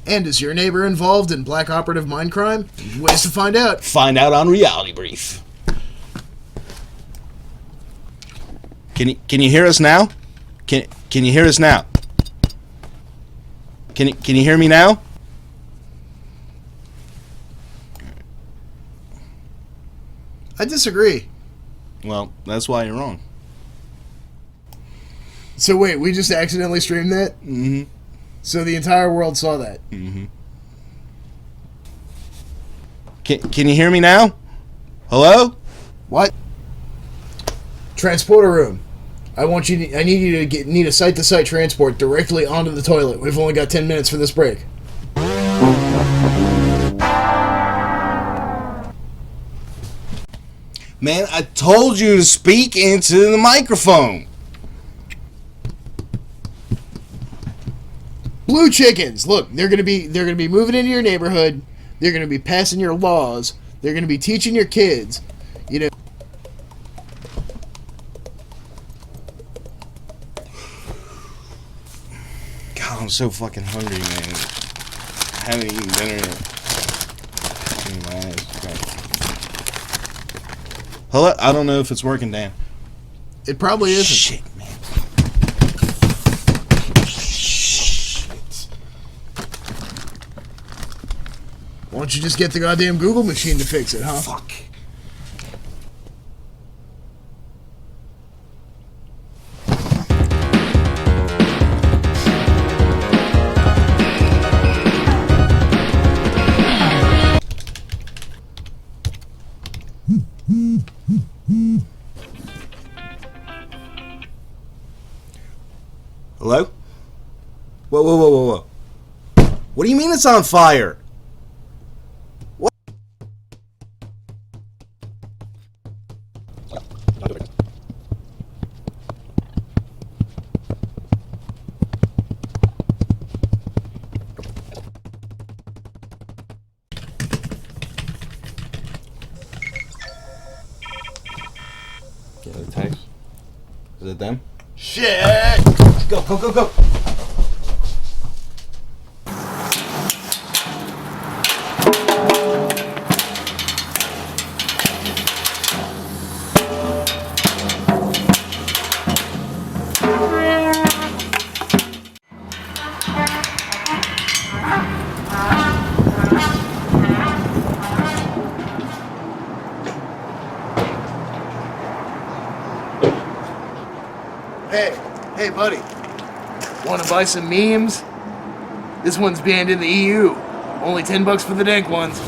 And is your neighbor involved in black operative mind crime? Ways to find out. Find out on Reality Brief. Can you hear us now? Can you hear us now? Can you hear me now? I disagree. Well, that's why you're wrong. So wait, we just accidentally streamed that? Mm-hmm. So the entire world saw that? Mm-hmm. Can you hear me now? Hello? What? Transporter room. I need you to need a site-to-site transport directly onto the toilet. We've only got 10 minutes for this break. Man, I told you to speak into the microphone. Blue chickens. Look, they're gonna be moving into your neighborhood. They're gonna be passing your laws. They're gonna be teaching your kids. You know. God, I'm so fucking hungry, man. I haven't eaten dinner yet. My ass. Okay. Hello? I don't know if it's working, Dan. It probably isn't. Shit, man. Why don't you just get the goddamn Google machine to fix it, huh? Fuck. Hello? Whoa. What do you mean it's on fire? What? Get a text. Is it them? Shit! Go. Hey, buddy. Want to buy some memes? This one's banned in the EU. Only $10 for the dank ones.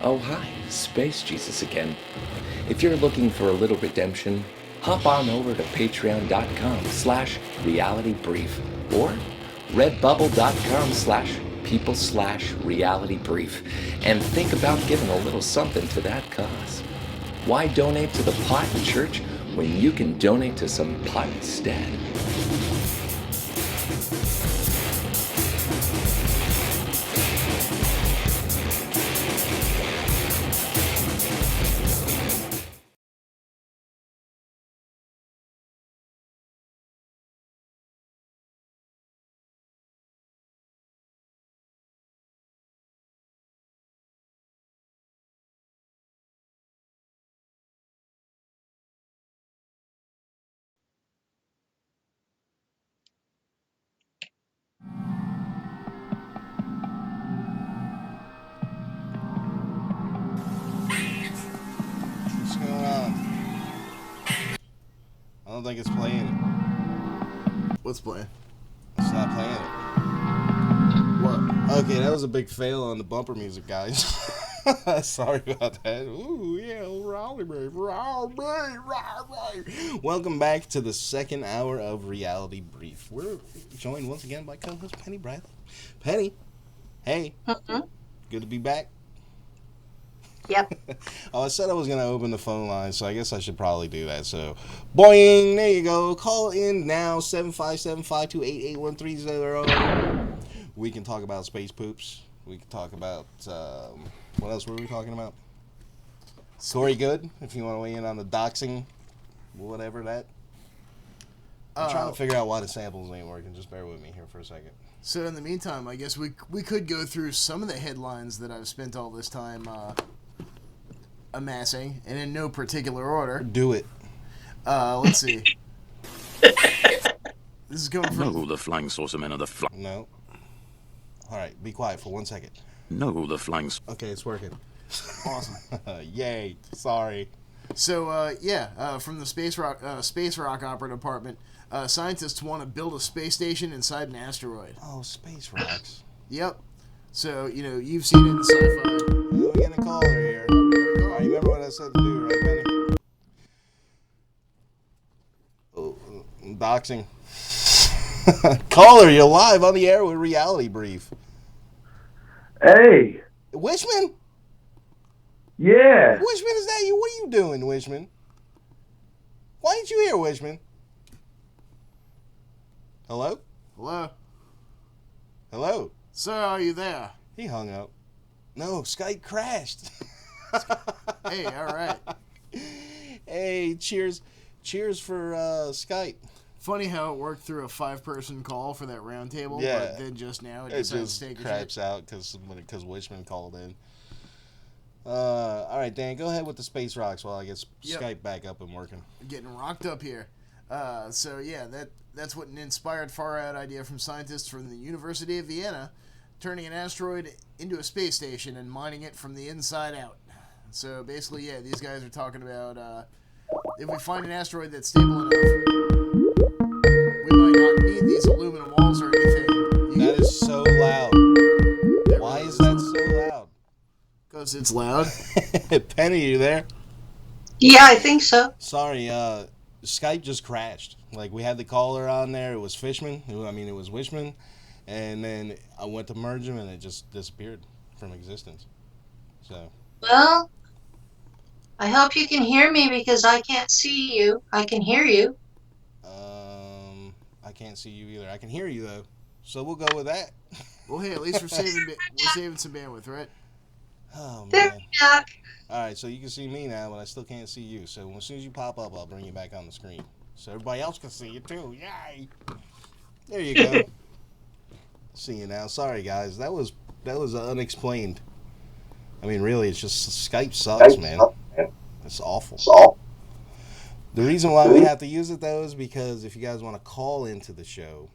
Oh, hi, Space Jesus again. If you're looking for a little redemption, hop on over to patreon.com/realitybrief or redbubble.com/people/realitybrief and think about giving a little something to that cause. Why donate to the pot in church when you can donate to some pot instead? What's going on? I don't think it's playing it. What's playing? It's not playing it. What? Okay, that was a big fail on the bumper music, guys. Sorry about that. Ooh, yeah, rowdy, baby, rowdy. Welcome back to the second hour of Reality Brief. We're joined once again by co-host Penny Bradley. Penny, hey, good to be back. Yep. Oh, I said I was going to open the phone line, so I guess I should probably do that. So, boing, there you go. Call in now, 757-528-8130. We can talk about space poops. We can talk about, what else were we talking about? Corey Good, if you want to weigh in on the doxing, whatever that. I'm trying to figure out why the samples ain't working. Just bear with me here for a second. So in the meantime, I guess we could go through some of the headlines that I've spent all this time amassing, and in no particular order. Do it. Let's see. This is coming from... No, the flying saucer men are the flying... No. All right, be quiet for 1 second. No, the flying... Okay, it's working. Awesome. Yay. Sorry. So, from the Space Rock Opera Department, scientists want to build a space station inside an asteroid. Oh, space rocks. Yep. So, you've seen it in sci-fi. We're getting a caller here. All right, remember what I said to do, right, Benny? Oh, doxing. Caller, you're live on the air with Reality Brief. Hey, Wishman? yeah, Wishman, is that you? What are you doing, Wishman? Why ain't you here, Wishman? Hello? Hello? Hello? Sir, are you there? He hung up. No, Skype crashed. Hey, all right. Hey, cheers for Skype. Funny how it worked through a 5-person call for that round table, Yeah. but then just now it It decided just to take a craps shit. out because Wishman called in. All right, Dan, go ahead with the space rocks while I get Yep. Skype back up and working. Getting rocked up here. That's what an inspired far-out idea from scientists from the University of Vienna, turning an asteroid into a space station and mining it from the inside out. So basically, yeah, these guys are talking about if we find an asteroid that's stable enough, we might not need these aluminum walls or anything. That is so loud. Why is that so loud? Because it's loud. Penny, you there? Yeah, I think so. Sorry, Skype just crashed. Like, we had the caller on there. It was Fishman. It was Wishman. And then I went to merge him, and it just disappeared from existence. So. Well, I hope you can hear me because I can't see you. I can hear you. I can't see you either. I can hear you, though. So we'll go with that. Well, hey, at least we're saving some bandwidth, right? Oh, There man. we are. All right, so you can see me now, but I still can't see you. So as soon as you pop up, I'll bring you back on the screen. So everybody else can see you, too. Yay! There you go. See you now. Sorry, guys. That was unexplained. I mean, really, it's just Skype sucks, man. It's awful. The reason why we have to use it, though, is because if you guys want to call into the show,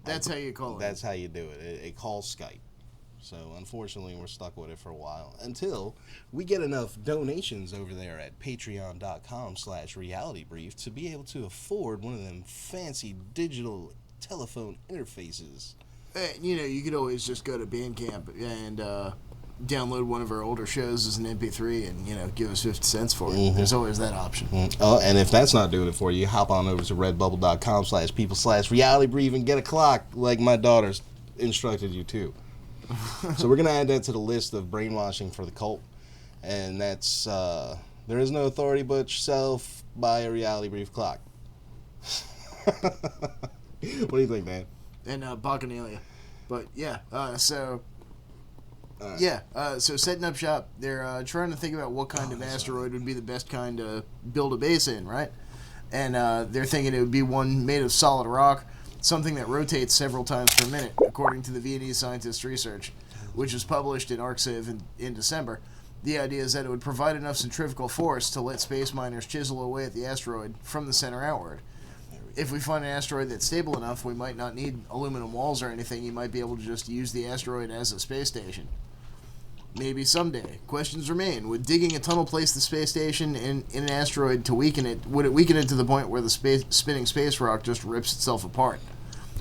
That's how you call it. that's how you do it. It calls Skype. So, unfortunately, we're stuck with it for a while until we get enough donations over there at patreon.com/realitybrief to be able to afford one of them fancy digital telephone interfaces. You know, you could always just go to Bandcamp and download one of our older shows as an MP3 and, you know, give us 50 cents for it. Mm-hmm. There's always that option. Oh, and if that's not doing it for you, hop on over to redbubble.com/people/realitybrief and get a clock like my daughter's instructed you to. So we're going to add that to the list of brainwashing for the cult. And that's, there is no authority but yourself, buy a Reality Brief clock. What do you think, man? And Bacchanalia. But, yeah, so setting up shop, they're trying to think about what kind of asteroid would be the best kind to build a base in, right? And they're thinking it would be one made of solid rock, something that rotates several times per minute, according to the Viennese scientists' research, which was published in ArcCiv in December. The idea is that it would provide enough centrifugal force to let space miners chisel away at the asteroid from the center outward. If we find an asteroid that's stable enough, we might not need aluminum walls or anything. You might be able to just use the asteroid as a space station. Maybe someday. Questions remain. Would digging a tunnel place the space station in an asteroid to weaken it? Would it weaken it to the point where the spinning space rock just rips itself apart?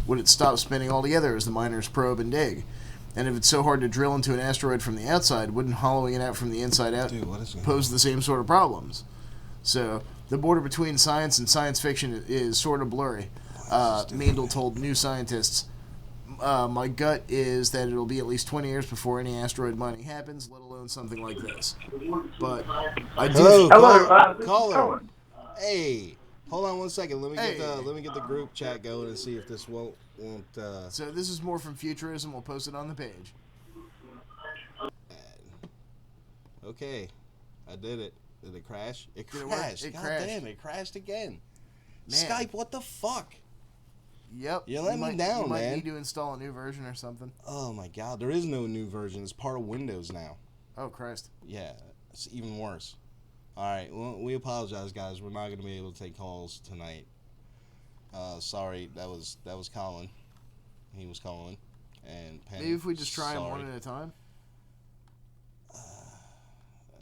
Would it stop spinning altogether as the miners probe and dig? And if it's so hard to drill into an asteroid from the outside, wouldn't hollowing it out from the inside out pose the same sort of problems? So, the border between science and science fiction is sort of blurry. Mandel told New Scientists, my gut is that it'll be at least 20 years before any asteroid mining happens, let alone something like this. But I do... Hello, caller. Hey, hold on one second. Let me get the group chat going and see if this won't. So this is more from Futurism. We'll post it on the page. Okay, I did it. Did it crash? It crashed. It God crashed. damn, it crashed again. Man. Skype, what the fuck? Yep. You let me down, you might man. need to install a new version or something. Oh my god, there is no new version. It's part of Windows now. Oh Christ. Yeah, it's even worse. All right, well, we apologize, guys. We're not going to be able to take calls tonight. Sorry, that was Colin. He was calling, and Penny. Maybe if we just try them one at a time.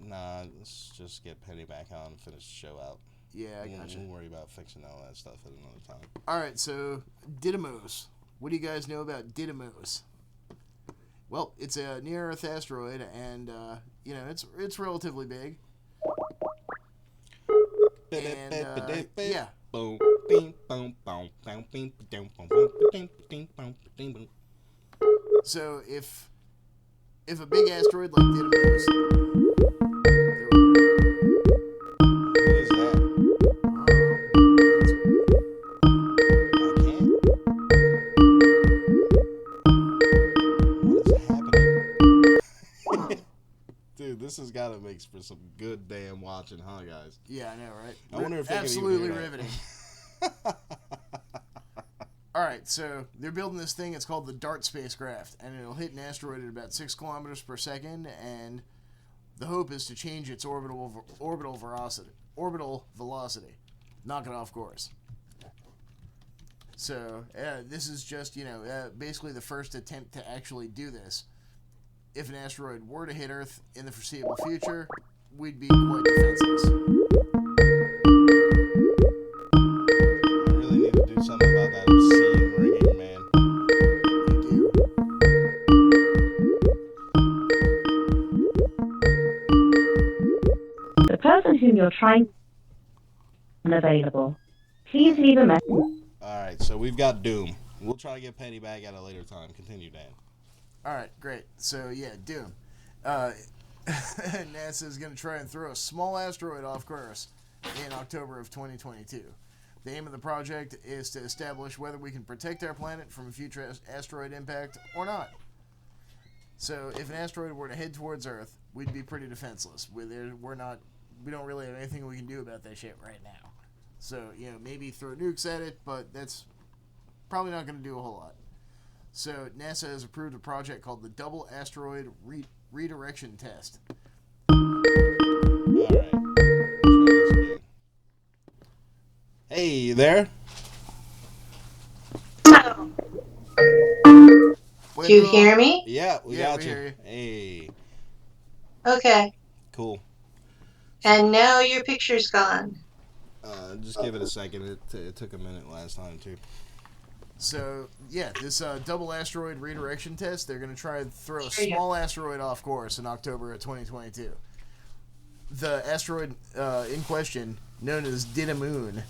Nah, let's just get Penny back on and finish the show out. Yeah, I gotcha. We'll worry about fixing all that stuff at another time. All right, so Didymos. What do you guys know about Didymos? Well, it's a near-Earth asteroid, and you know it's relatively big. And yeah. So if a big asteroid like Didymos. This has got to make for some good damn watching, huh, guys? Yeah, I know, right? I wonder if they absolutely can even riveting. All right, so they're building this thing. It's called the DART spacecraft, and it'll hit an asteroid at about 6 kilometers per second. And the hope is to change its orbital velocity, knock it off course. So this is just basically the first attempt to actually do this. If an asteroid were to hit Earth in the foreseeable future, we'd be quite defenseless. I really need to do something about that obscene ringing, man. You do. The person whom you're trying unavailable. Please leave a message. Alright, so we've got Doom. We'll try to get Penny back at a later time. Continue, Dan. Alright, great. So, yeah, Doom. NASA is going to try and throw a small asteroid off course in October of 2022. The aim of the project is to establish whether we can protect our planet from a future asteroid impact or not. So, if an asteroid were to head towards Earth, we'd be pretty defenseless. We don't really have anything we can do about that shit right now. So, maybe throw nukes at it, but that's probably not going to do a whole lot. So NASA has approved a project called the Double Asteroid redirection test. Alright. Try this again. Hey, you there? Do you hear me? Yeah, we got we you. hear you. Hey, Okay. cool. And now your picture's gone. Just give it a second. It took a minute last time, too. So, yeah, this double asteroid redirection test, they're going to try and throw a There you go. small asteroid off course in October of 2022. The asteroid in question, known as Didymoon,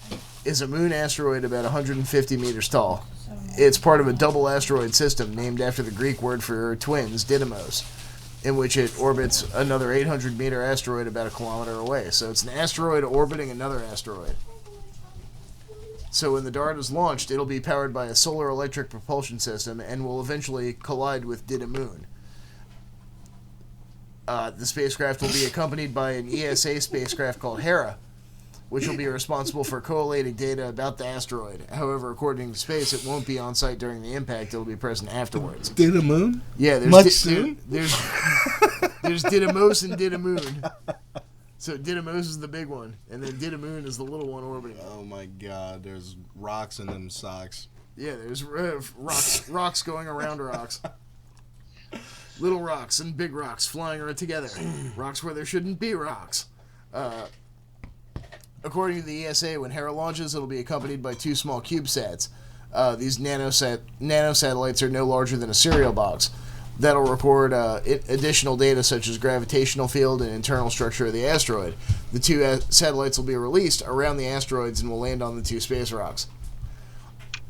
is a moon asteroid about 150 meters tall. It's part of a double asteroid system named after the Greek word for twins, Didymos, in which it orbits another 800-meter asteroid about a kilometer away. So it's an asteroid orbiting another asteroid. So when the DART is launched, it'll be powered by a solar electric propulsion system and will eventually collide with Didymoon. The spacecraft will be accompanied by an ESA spacecraft called Hera, which will be responsible for collating data about the asteroid. However, according to space, it won't be on site during the impact. It'll be present afterwards. Didymoon? Yeah, there's Much soon? There's Didymos and Didymoon. So Didymos is the big one, and then Didymoon is the little one orbiting. Oh my god, there's rocks in them socks. Yeah, there's rocks going around rocks. Little rocks and big rocks flying around together. Rocks where there shouldn't be rocks. According to the ESA, when Hera launches, it'll be accompanied by 2 small CubeSats. These nanosatellites are no larger than a cereal box. That'll record additional data such as gravitational field and internal structure of the asteroid. The 2 satellites will be released around the asteroids and will land on the 2 space rocks.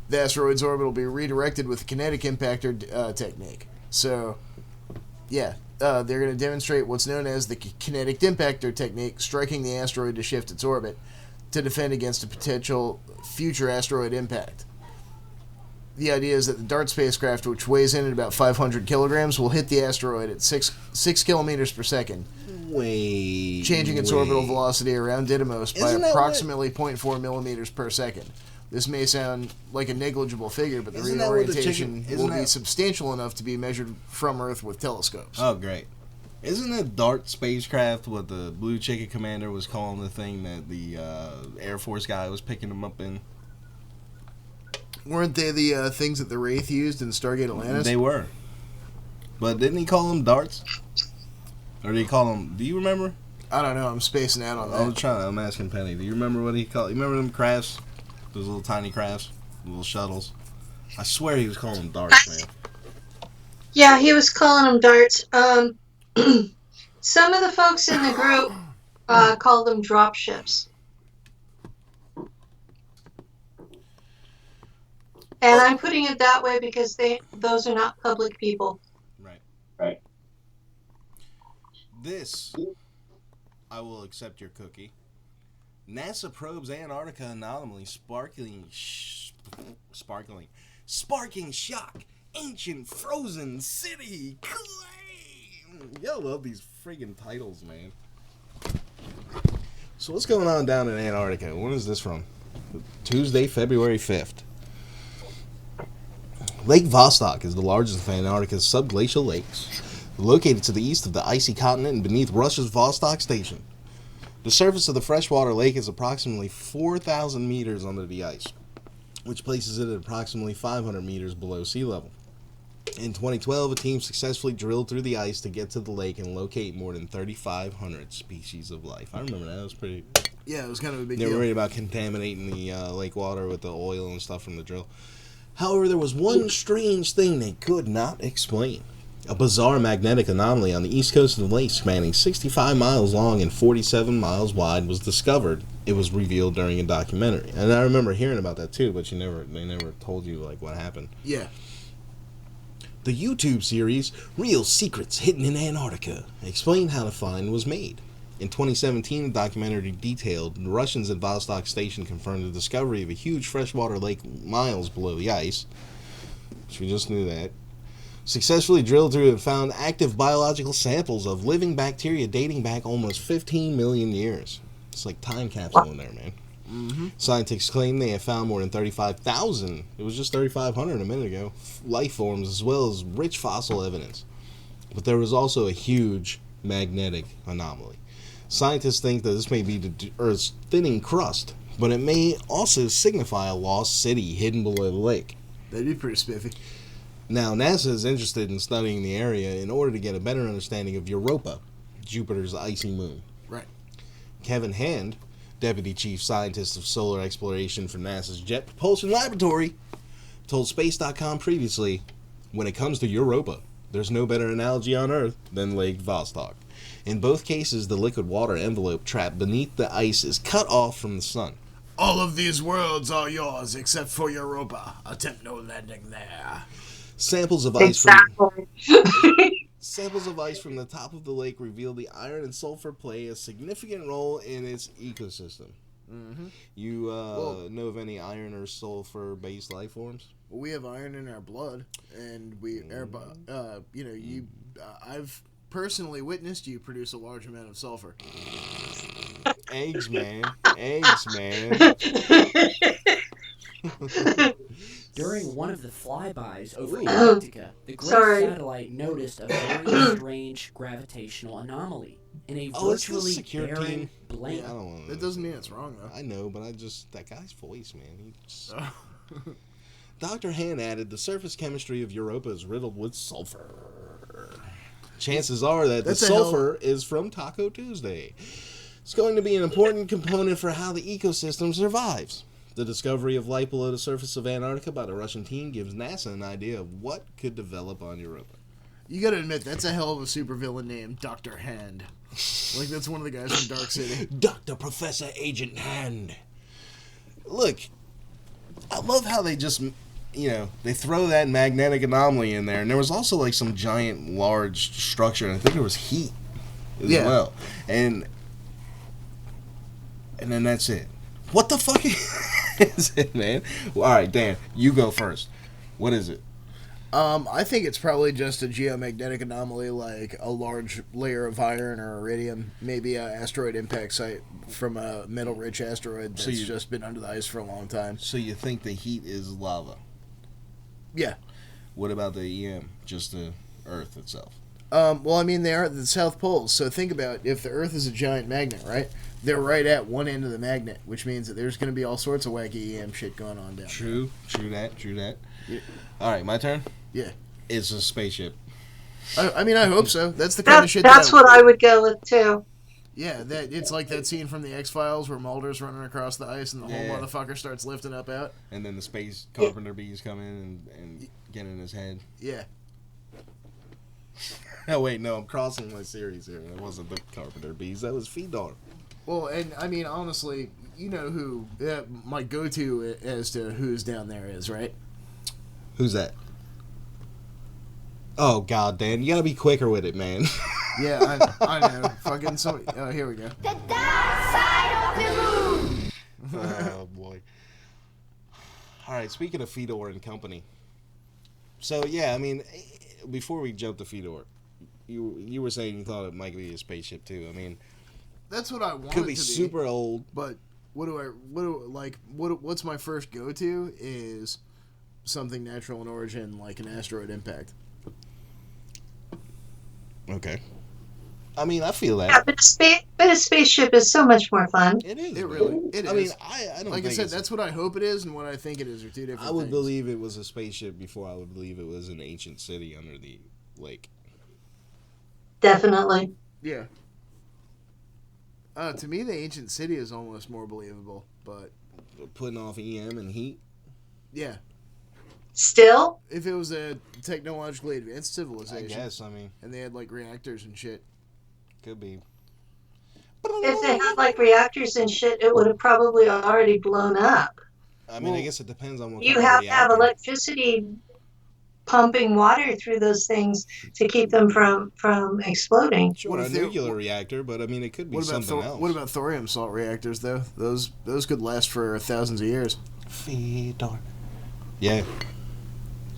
The asteroid's orbit will be redirected with the kinetic impactor technique. So, yeah, they're going to demonstrate what's known as the kinetic impactor technique, striking the asteroid to shift its orbit to defend against a potential future asteroid impact. The idea is that the DART spacecraft, which weighs in at about 500 kilograms, will hit the asteroid at 6 kilometers per second, changing its orbital velocity around Didymos by approximately 0.4 millimeters per second. This may sound like a negligible figure, but the reorientation will be substantial enough to be measured from Earth with telescopes. Oh, great. Isn't that DART spacecraft what the Blue Chicken Commander was calling the thing that the Air Force guy was picking him up in? Weren't they the things that the Wraith used in Stargate Atlantis? They were. But didn't he call them darts? Or did he call them... Do you remember? I don't know. I'm spacing out on that. I'm asking Penny. Do you remember what he called... You remember them crafts? Those little tiny crafts? Little shuttles? I swear he was calling them darts, man. Yeah, he was calling them darts. Some of the folks in the group call them drop ships. And I'm putting it that way because those are not public people. Right. This, I will accept your cookie. NASA probes Antarctica anomaly sparking shock, ancient frozen city claim. Yo, love these friggin' titles, man. So what's going on down in Antarctica? When is this from? Tuesday, February 5th. Lake Vostok is the largest of Antarctica's subglacial lakes, located to the east of the icy continent and beneath Russia's Vostok Station. The surface of the freshwater lake is approximately 4,000 meters under the ice, which places it at approximately 500 meters below sea level. In 2012, a team successfully drilled through the ice to get to the lake and locate more than 3,500 species of life. I remember that. It was pretty... Yeah, it was kind of a big They deal. were worried about contaminating the lake water with the oil and stuff from the drill. However, there was one strange thing they could not explain. A bizarre magnetic anomaly on the east coast of the lake spanning 65 miles long and 47 miles wide was discovered. It was revealed during a documentary. And I remember hearing about that too, but they never told you like what happened. Yeah. The YouTube series Real Secrets Hidden in Antarctica explained how the find was made. In 2017, the documentary detailed the Russians at Vostok Station confirmed the discovery of a huge freshwater lake miles below the ice, which we just knew that, successfully drilled through and found active biological samples of living bacteria dating back almost 15 million years. It's like time capsule in there, man. Mm-hmm. Scientists claim they have found more than 35,000, it was just 3,500 a minute ago, life forms as well as rich fossil evidence. But there was also a huge magnetic anomaly. Scientists think that this may be the Earth's thinning crust, but it may also signify a lost city hidden below the lake. That'd be pretty spiffy. Now, NASA is interested in studying the area in order to get a better understanding of Europa, Jupiter's icy moon. Right. Kevin Hand, Deputy Chief Scientist of Solar Exploration for NASA's Jet Propulsion Laboratory, told Space.com previously, when it comes to Europa, there's no better analogy on Earth than Lake Vostok. In both cases, the liquid water envelope trapped beneath the ice is cut off from the sun. All of these worlds are yours except for Europa. Attempt no landing there. Samples of ice Exactly. samples of ice from the top of the lake reveal the iron and sulfur play a significant role in its ecosystem. Mm-hmm. You know of any iron or sulfur-based life forms? Well, we have iron in our blood, and I've personally witnessed you produce a large amount of sulfur. Eggs, man. Eggs, man. During one of the flybys over Ooh. Antarctica, the Great Sorry. Satellite noticed a very strange gravitational anomaly in a Oh, it's the virtually secure barren team. blank. I don't want to. That doesn't mean it's wrong, though. I know, but that guy's voice, man. Dr. Han added, the surface chemistry of Europa is riddled with sulfur. Chances are that the sulfur is from Taco Tuesday. It's going to be an important component for how the ecosystem survives. The discovery of life below the surface of Antarctica by the Russian team gives NASA an idea of what could develop on Europa. You gotta admit, that's a hell of a supervillain name, Dr. Hand. Like, that's one of the guys from Dark City. Dr. Professor Agent Hand. Look, I love how they just, they throw that magnetic anomaly in there. And there was also, like, some giant, large structure. And I think there was heat as well. And then that's it. What the fuck is it, man? Well, all right, Dan, you go first. What is it? I think it's probably just a geomagnetic anomaly, like a large layer of iron or iridium, maybe an asteroid impact site from a metal-rich asteroid that's just been under the ice for a long time. So you think the heat is lava? Yeah. What about the EM, just the Earth itself? Well, I mean, they are at the South Poles, so think about if the Earth is a giant magnet, right? They're right at one end of the magnet, which means that there's going to be all sorts of wacky EM shit going on down True that. Yeah. All right, my turn? Yeah. It's a spaceship. I mean, I hope so. That's the kind of shit That's what I would go with, too. Yeah, it's like that scene from the X-Files where Mulder's running across the ice and the whole motherfucker starts lifting up out. And then the space carpenter bees come in and get in his head. Yeah. Oh, wait, no, I'm crossing my series here. That wasn't the carpenter bees. That was Fedor. Well, and I mean, honestly, you know who my go-to as to who's down there is, right? Who's that? Oh, God, Dan, you gotta be quicker with it, man. Yeah, I know. Fucking somebody. Oh, here we go. The dark side of the moon. Oh, boy. All right, speaking of Fedor and company. So, yeah, I mean, before we jump to Fedor, you were saying you thought it might be a spaceship, too. I mean, that's what I want. Could be super old, but what's my first go-to is something natural in origin, like an asteroid impact. Okay. I mean, I feel that. Yeah, but a spaceship is so much more fun. It is. It really. It is. I mean, I don't. Like think I said, that's what I hope it is, and what I think it is are two different. I would things. believe it was a spaceship before I would believe it was an ancient city under the lake. Definitely. Yeah. To me, the ancient city is almost more believable, but putting off EM and heat. Yeah. Still? If it was a technologically advanced civilization. I guess, I mean. And they had, like, reactors and shit. Could be. If they had, like, reactors and shit, it would have probably already blown up. I mean, I guess it depends on what you kind have of to have reactor. electricity pumping water through those things to keep them from exploding. Sure, a nuclear reactor, but I mean, it could be something else. What about thorium salt reactors, though? Those could last for thousands of years. Fedor. Yeah.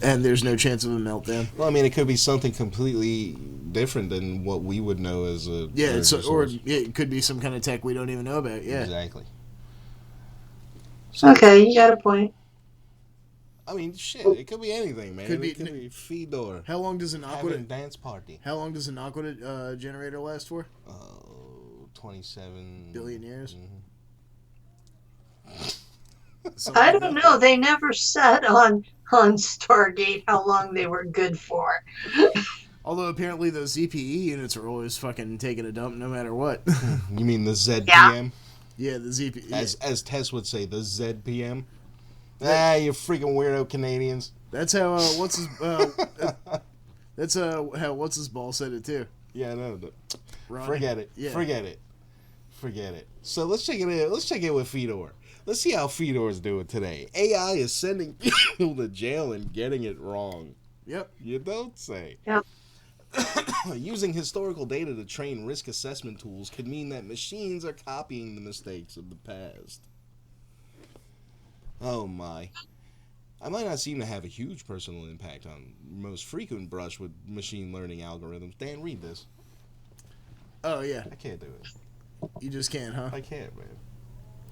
And there's no chance of a meltdown. Well, I mean, it could be something completely different than what we would know as a it could be some kind of tech we don't even know about. Yeah, exactly. So, okay, you got a point. I mean, shit, it could be anything, man. Could It be- could be Fedor. How long does an Having a aqua dance party. How long does an aqua generator last for? 27 billion years. I don't know. They never said on Stargate how long they were good for. Although apparently those ZPE units are always fucking taking a dump no matter what. You mean the ZPM? Yeah, the ZPE. As Tess would say, the ZPM. Ah, you freaking weirdo Canadians. That's how that's how what's his ball said it too. Yeah, no. Ronnie. Forget it. Yeah. Forget it. So let's check it in. Let's check in with Fedor. Let's see how Fedor's doing today. AI is sending people to jail and getting it wrong. Yep. You don't say. Yep. Using historical data to train risk assessment tools could mean that machines are copying the mistakes of the past. Oh my. I might not seem to have a huge personal impact on most frequent brush with machine learning algorithms. Dan, read this. Oh yeah. I can't do it. You just can't, huh? I can't, man.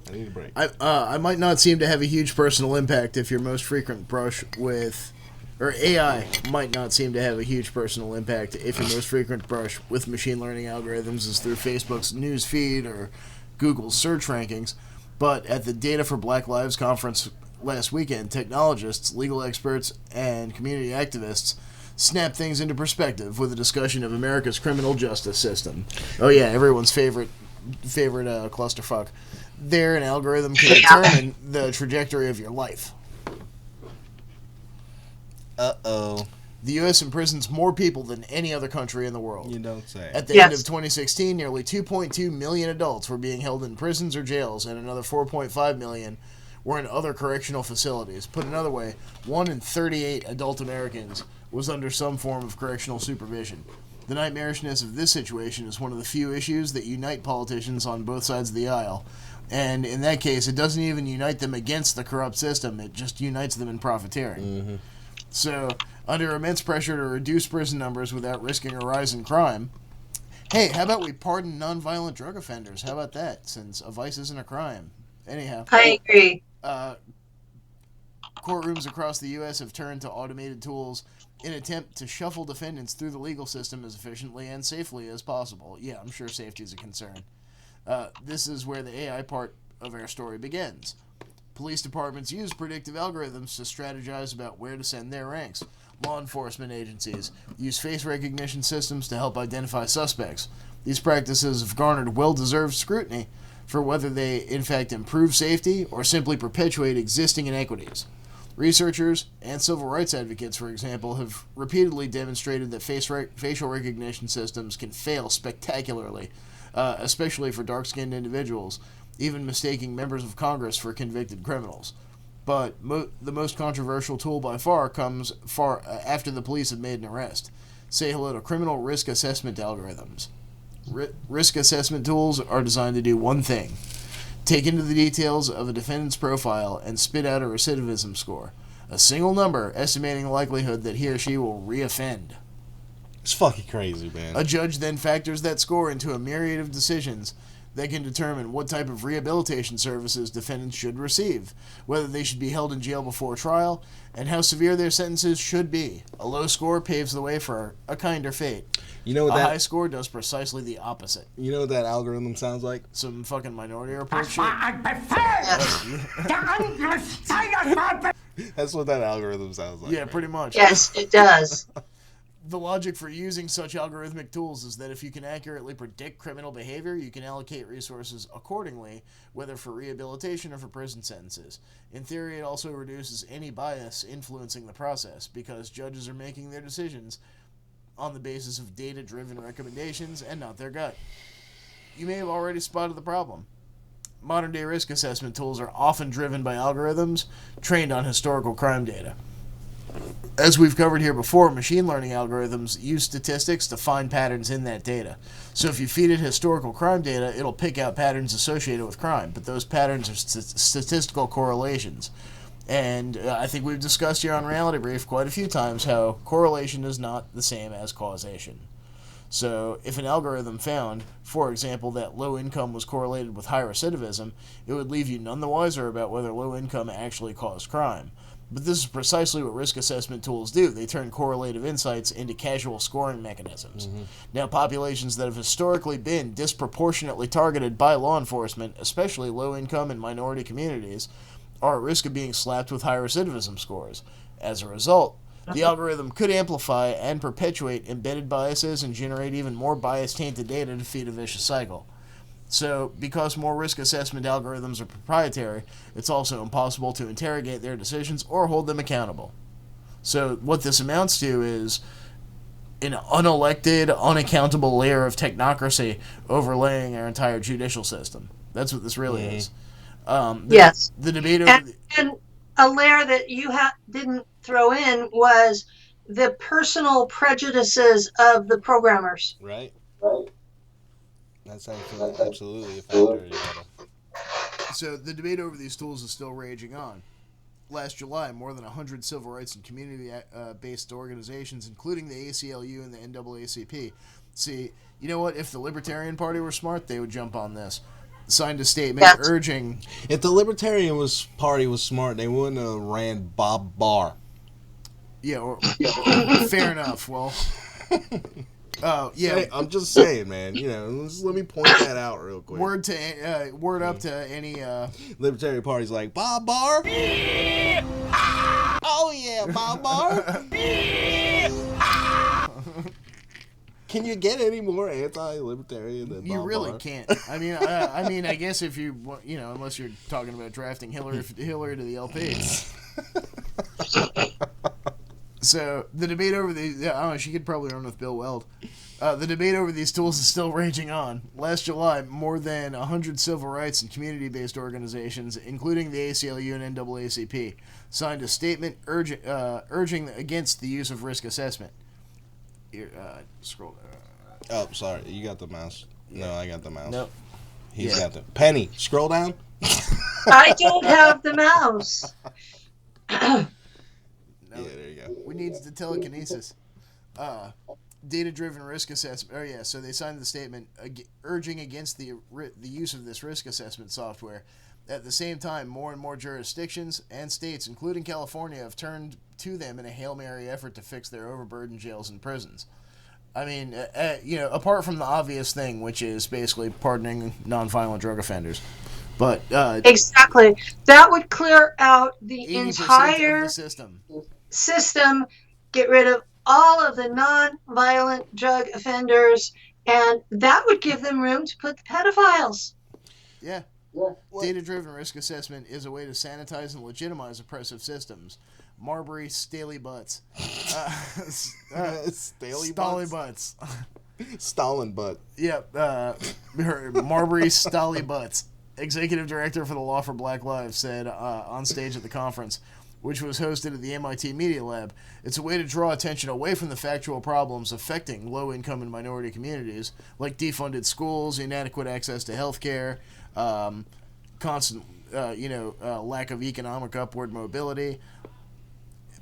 I need a break. I might not seem to have a huge personal impact if your most frequent brush with, or AI might not seem to have a huge personal impact if your most frequent brush with machine learning algorithms is through Facebook's news feed or Google's search rankings. But at the Data for Black Lives conference last weekend, technologists, legal experts, and community activists snapped things into perspective with a discussion of America's criminal justice system. Oh yeah, everyone's favorite clusterfuck. There, an algorithm can determine the trajectory of your life. Uh-oh. The U.S. imprisons more people than any other country in the world. You don't say. At the end of 2016, nearly 2.2 million adults were being held in prisons or jails, and another 4.5 million were in other correctional facilities. Put another way, 1 in 38 adult Americans was under some form of correctional supervision. The nightmarishness of this situation is one of the few issues that unite politicians on both sides of the aisle. And in that case, it doesn't even unite them against the corrupt system, it just unites them in profiteering. Mm-hmm. So, under immense pressure to reduce prison numbers without risking a rise in crime, hey, how about we pardon nonviolent drug offenders? How about that, since a vice isn't a crime? Anyhow. I agree. Courtrooms across the U.S. have turned to automated tools in an attempt to shuffle defendants through the legal system as efficiently and safely as possible. Yeah, I'm sure safety is a concern. This is where the AI part of our story begins. Police departments use predictive algorithms to strategize about where to send their ranks. Law enforcement agencies use face recognition systems to help identify suspects. These practices have garnered well-deserved scrutiny for whether they in fact improve safety or simply perpetuate existing inequities. Researchers and civil rights advocates, for example, have repeatedly demonstrated that facial recognition systems can fail spectacularly, especially for dark-skinned individuals, even mistaking members of Congress for convicted criminals. But the most controversial tool by far comes far after the police have made an arrest. Say hello to criminal risk assessment algorithms. Risk assessment tools are designed to do one thing: take into the details of a defendant's profile and spit out a recidivism score, a single number estimating the likelihood that he or she will reoffend. It's fucking crazy, man. A judge then factors that score into a myriad of decisions that can determine what type of rehabilitation services defendants should receive, whether they should be held in jail before trial, and how severe their sentences should be. A low score paves the way for a kinder fate. You know what a high score does precisely the opposite. You know what that algorithm sounds like? Some fucking Minority Report shit. That's what that algorithm sounds like. Yeah, pretty much. Yes, it does. The logic for using such algorithmic tools is that if you can accurately predict criminal behavior, you can allocate resources accordingly, whether for rehabilitation or for prison sentences. In theory, it also reduces any bias influencing the process, because judges are making their decisions on the basis of data-driven recommendations and not their gut. You may have already spotted the problem. Modern-day risk assessment tools are often driven by algorithms trained on historical crime data. As we've covered here before, machine learning algorithms use statistics to find patterns in that data. So if you feed it historical crime data, it'll pick out patterns associated with crime, but those patterns are statistical correlations. And I think we've discussed here on Reality Brief quite a few times how correlation is not the same as causation. So if an algorithm found, for example, that low income was correlated with high recidivism, it would leave you none the wiser about whether low income actually caused crime. But this is precisely what risk assessment tools do. They turn correlative insights into casual scoring mechanisms. Now, populations that have historically been disproportionately targeted by law enforcement, especially low-income and minority communities, are at risk of being slapped with high recidivism scores. As a result, the algorithm could amplify and perpetuate embedded biases and generate even more bias-tainted data to feed a vicious cycle. So, because more risk assessment algorithms are proprietary, it's also impossible to interrogate their decisions or hold them accountable. So, what this amounts to is an unelected, unaccountable layer of technocracy overlaying our entire judicial system. That's what this really is. Yes. The debate over... And a layer that you didn't throw in was the personal prejudices of the programmers. Right. That's absolutely a factor. So the debate over these tools is still raging on. Last July, more than 100 civil rights and community-based organizations, including the ACLU and the NAACP, see, you know what? If the Libertarian Party were smart, they would jump on this. Signed a statement urging... If the Libertarian Party was smart, they wouldn't have ran Bob Barr. Yeah, fair enough. Well... yeah, I'm just saying, man. Let me point that out real quick. Word up to any Libertarian Party's like Bob Barr. Oh yeah, Bob Barr. Can you get any more anti-libertarian than Bob You really Barr? can't. I mean, I guess if you unless you're talking about drafting Hillary to the LP. So, the debate over these... I don't know, she could probably run with Bill Weld. The debate over these tools is still raging on. Last July, more than 100 civil rights and community-based organizations, including the ACLU and NAACP, signed a statement urging against the use of risk assessment. Here, scroll down. Oh, sorry. You got the mouse. No, I got the mouse. Nope. He's got the... Penny, scroll down. I don't have the mouse. No, yeah, there you go. We need the telekinesis. Data-driven risk assessment. Oh yeah, so they signed the statement urging against the use of this risk assessment software. At the same time, more and more jurisdictions and states, including California, have turned to them in a Hail Mary effort to fix their overburdened jails and prisons. I mean, apart from the obvious thing, which is basically pardoning nonviolent drug offenders. But exactly, that would clear out the entire of the system, get rid of all of the non-violent drug offenders, and that would give them room to put the pedophiles. Yeah. Data-driven risk assessment is a way to sanitize and legitimize oppressive systems. Marbury Staley Butts. Staley Butts. Stalin Butt. Yep. Marbury Staley Butts, executive director for the Law for Black Lives, said on stage at the conference, which was hosted at the MIT Media Lab, it's a way to draw attention away from the factual problems affecting low-income and minority communities, like defunded schools, inadequate access to health care, constant, lack of economic upward mobility.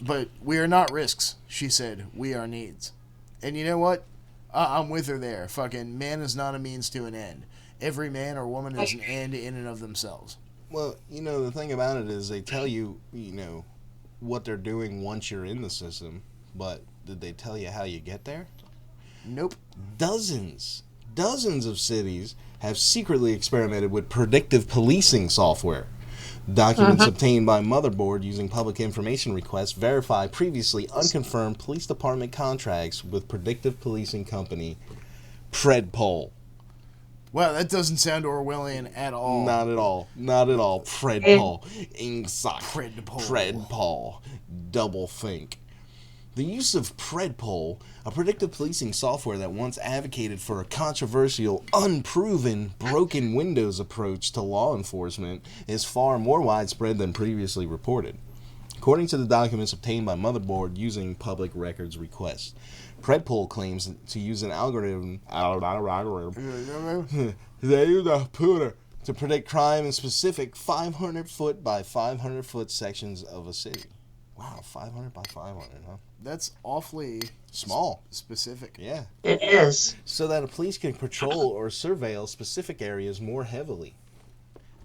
But we are not risks, she said. We are needs. And you know what? I'm with her there. Fucking man is not a means to an end. Every man or woman is an end in and of themselves. Well, the thing about it is they tell you, what they're doing once you're in the system, but did they tell you how you get there? Nope. Dozens of cities have secretly experimented with predictive policing software. Documents obtained by Motherboard using public information requests verify previously unconfirmed police department contracts with predictive policing company Predpol. Wow, that doesn't sound Orwellian at all. Not at all. Predpol. Ingsoc. Predpol. Double think. The use of Predpol, a predictive policing software that once advocated for a controversial, unproven, broken windows approach to law enforcement, is far more widespread than previously reported. According to the documents obtained by Motherboard using public records requests, Predpol claims to use an algorithm to predict crime in specific 500-foot by 500-foot sections of a city. Wow, 500 by 500, huh? That's awfully small. Specific. Yeah. It is. So that a police can patrol or surveil specific areas more heavily.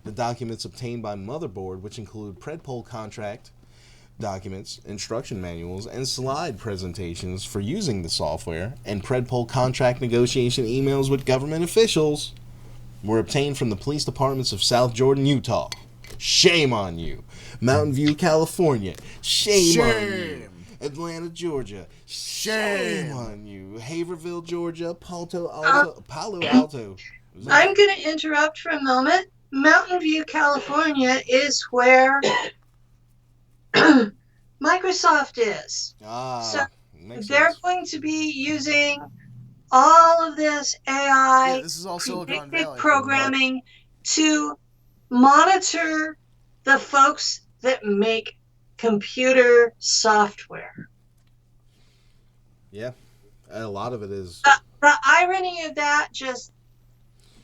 The documents obtained by Motherboard, which include Predpol contract documents, instruction manuals, and slide presentations for using the software, and Predpol contract negotiation emails with government officials were obtained from the police departments of South Jordan, Utah. Shame on you. Mountain View, California. Shame on you. Atlanta, Georgia. Shame on you. Haverhill, Georgia. Palo Alto. I'm going to interrupt for a moment. Mountain View, California is where Microsoft is. So they're going to be using all of this AI this is all Silicon predictive Valley. programming to monitor the folks that make computer software. Yeah, a lot of it is. The irony of that just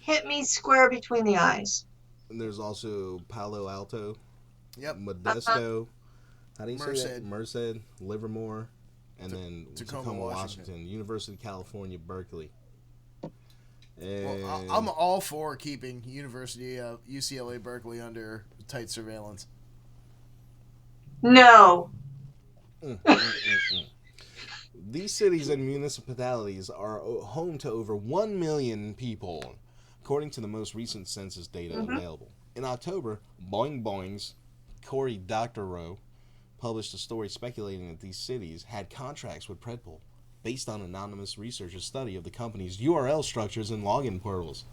hit me square between the eyes. And there's also Palo Alto. Yep. Modesto. How do you Merced. say that? Merced, Livermore, and then Tacoma, Washington. University of California, Berkeley. And Well, I'm all for keeping University of UCLA Berkeley under tight surveillance. No. These cities and municipalities are home to over 1 million people, according to the most recent census data available. In October, Boing Boing's Cory Doctorow published a story speculating that these cities had contracts with Predpol based on anonymous researchers' study of the company's URL structures and login portals.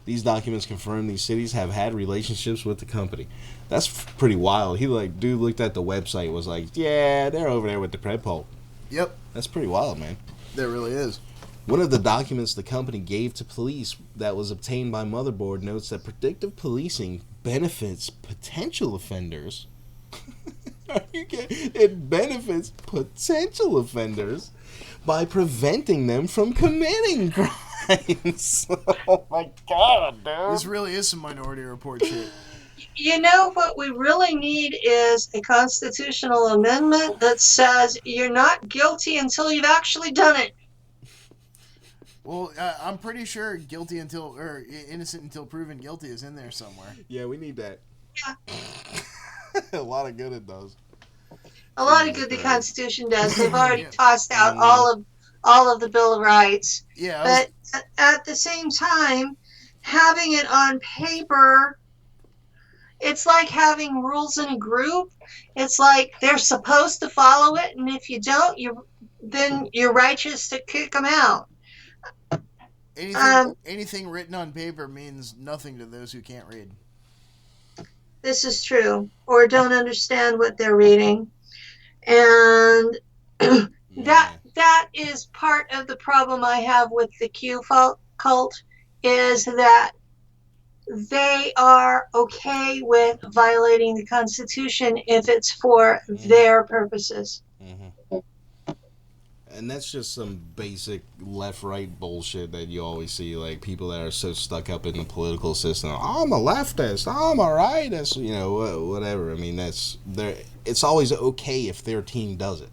These documents confirm these cities have had relationships with the company. That's pretty wild. Dude looked at the website, was like, yeah, they're over there with the Predpol. Yep. That's pretty wild, man. There really is. One of the documents the company gave to police that was obtained by Motherboard notes that predictive policing benefits potential offenders. It benefits potential offenders by preventing them from committing crimes. Oh my god, dude. This really is some Minority Report shit. You know what we really need is a constitutional amendment that says you're not guilty until you've actually done it. Well, I'm pretty sure innocent until proven guilty is in there somewhere. Yeah, we need that. Yeah. A lot of good it does. A lot of good the Constitution does. They've already tossed out all of the Bill of Rights. Yeah. But at the same time, having it on paper, it's like having rules in a group. It's like they're supposed to follow it, and if you don't, then you're righteous to kick them out. Anything written on paper means nothing to those who can't read. This is true, or don't understand what they're reading. And that is part of the problem I have with the Q cult, is that they are okay with violating the Constitution if it's for their purposes. Mm-hmm. And that's just some basic left-right bullshit that you always see, like people that are so stuck up in the political system. I'm a leftist. I'm a rightist. Whatever. I mean, it's always okay if their team does it.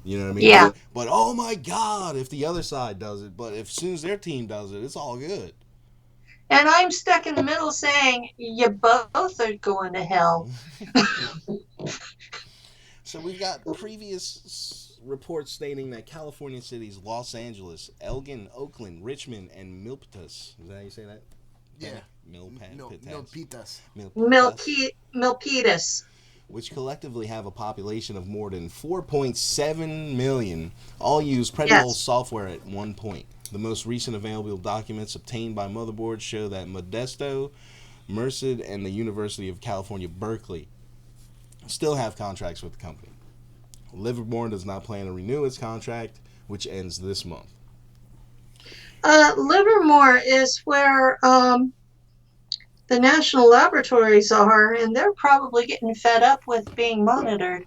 You know what I mean? Yeah. But oh my God, if the other side does it. But as soon as their team does it, it's all good. And I'm stuck in the middle saying, you both are going to hell. So we've got previous reports stating that California cities Los Angeles, Elgin, Oakland, Richmond, and Milpitas. Is that how you say that? Yeah. Milpitas. Milpitas. Which collectively have a population of more than 4.7 million, all use Predpol software at one point. The most recent available documents obtained by Motherboard show that Modesto, Merced, and the University of California, Berkeley still have contracts with the company. Livermore does not plan to renew its contract, which ends this month. Livermore is where the national laboratories are, and they're probably getting fed up with being monitored.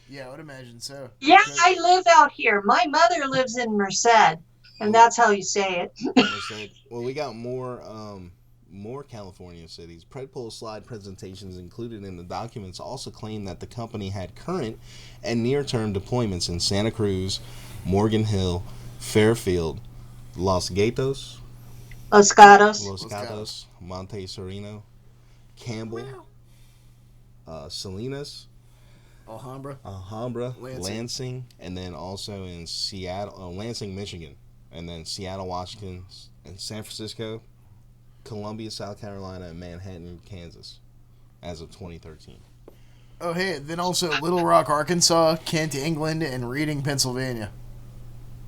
Yeah, I would imagine so. Yeah, I live out here. My mother lives in Merced, and that's how you say it. Merced. Well, we got more California cities. Predpol slide presentations included in the documents also claim that the company had current and near-term deployments in Santa Cruz, Morgan Hill, Fairfield, Los Gatos, Los Monte Sereno, Campbell, Salinas, Alhambra, Lansing, and then also in Seattle, Lansing, Michigan, and then Seattle, Washington, and San Francisco, Columbia, South Carolina, and Manhattan, Kansas, as of 2013. Oh, hey, then also Little Rock, Arkansas, Kent, England, and Reading, Pennsylvania.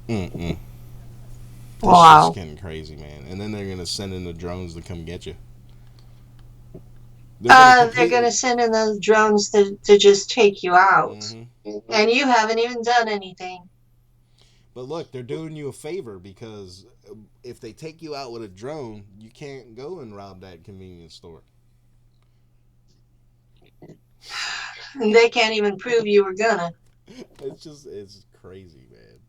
This Wow. shit's getting crazy, man. And then they're going to send in the drones to come get you. They're going to send in those drones to just take you out. And you haven't even done anything. But look, they're doing you a favor because if they take you out with a drone, you can't go and rob that convenience store. And they can't even prove you were gonna. It's crazy, man.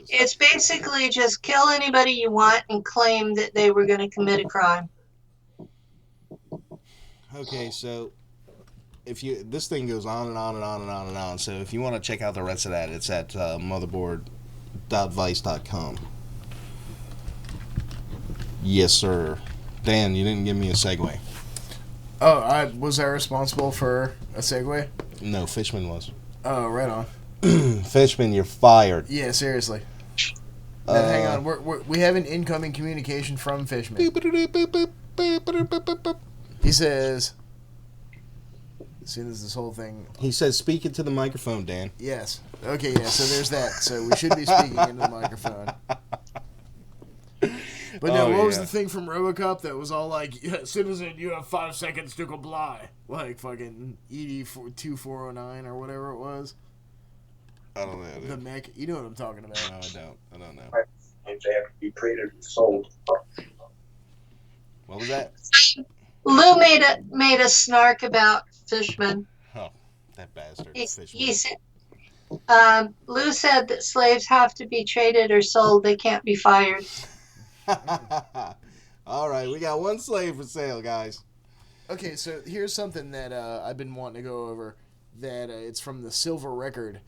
It's basically just kill anybody you want and claim that they were going to commit a crime. Okay, so this thing goes on and on and on and on and on. So if you want to check out the rest of that, it's at motherboard.vice.com. Yes, sir. Dan, you didn't give me a segue. Oh, was I responsible for a segue? No, Fishman was. Oh, right on. Fishman, you're fired. Yeah, seriously. Hang on, we have an incoming communication from Fishman. He says, see, this whole thing. He says, speak into the microphone, Dan. Yes. Okay, yeah, so there's that. So we should be speaking into the microphone. But no, what was the thing from RoboCop that was all like, citizen, you have 5 seconds to comply? Like fucking ED2409 or whatever it was. I don't know. Dude. The mech. You know what I'm talking about. No, I don't know. They have to be created and sold. What was that? Lou made a snark about Fishman. Oh, that bastard. He said, Lou said that slaves have to be traded or sold. They can't be fired. All right, we got one slave for sale, guys. Okay, so here's something that I've been wanting to go over. That it's from the Silver Record.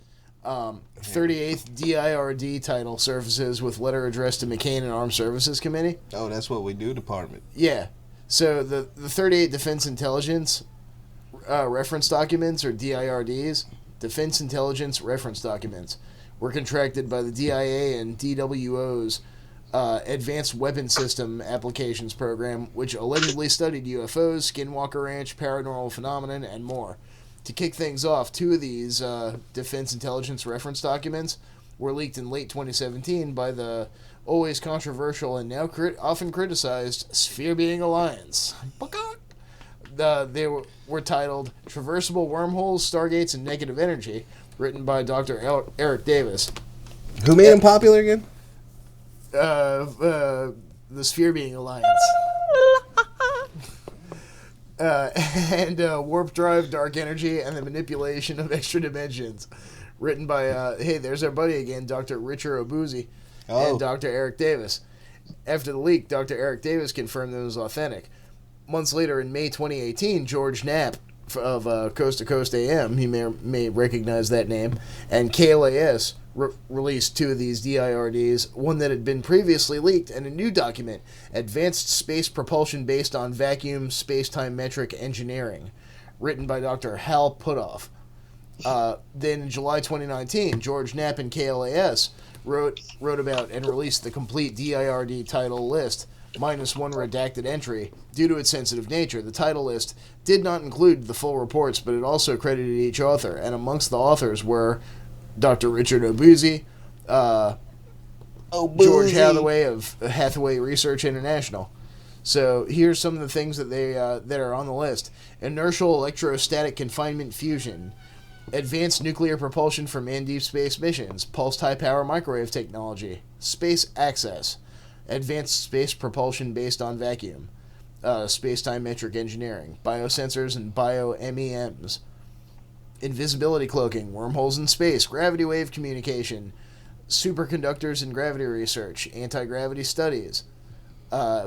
38th DIRD title surfaces with letter addressed to McCain and Armed Services Committee. Oh, that's what we do, department. Yeah. So the 38 Defense Intelligence reference documents, or DIRDs, Defense Intelligence Reference Documents, were contracted by the DIA and DWO's Advanced Weapon System Applications Program, which allegedly studied UFOs, Skinwalker Ranch, paranormal phenomenon, and more. To kick things off, 2 of these Defense Intelligence Reference Documents were leaked in late 2017 by the always controversial and now often criticized Sphere Being Alliance. They were titled Traversable Wormholes, Stargates, and Negative Energy, written by Dr. Eric Davis. Who made him popular again? The Sphere Being Alliance. And Warp Drive, Dark Energy, and the Manipulation of Extra Dimensions. Written by, there's our buddy again, Dr. Richard Obuzzi and Dr. Eric Davis. After the leak, Dr. Eric Davis confirmed that it was authentic. Months later, in May 2018, George Knapp of Coast to Coast AM, you may recognize that name, and KLAS released 2 of these DIRDs, one that had been previously leaked, and a new document, Advanced Space Propulsion Based on Vacuum Space-Time Metric Engineering, written by Dr. Hal Puthoff. Then in July 2019, George Knapp and KLAS wrote about and released the complete DIRD title list, minus one redacted entry. Due to its sensitive nature, the title list did not include the full reports, but it also credited each author, and amongst the authors were Dr. Richard Obuzzi, George Hathaway of Hathaway Research International. So here's some of the things that that are on the list: inertial electrostatic confinement fusion, advanced nuclear propulsion for manned deep space missions, pulsed high power microwave technology, space access, advanced space propulsion based on vacuum, space-time metric engineering, biosensors and bio-MEMs, invisibility cloaking, wormholes in space, gravity wave communication, superconductors and gravity research, anti-gravity studies,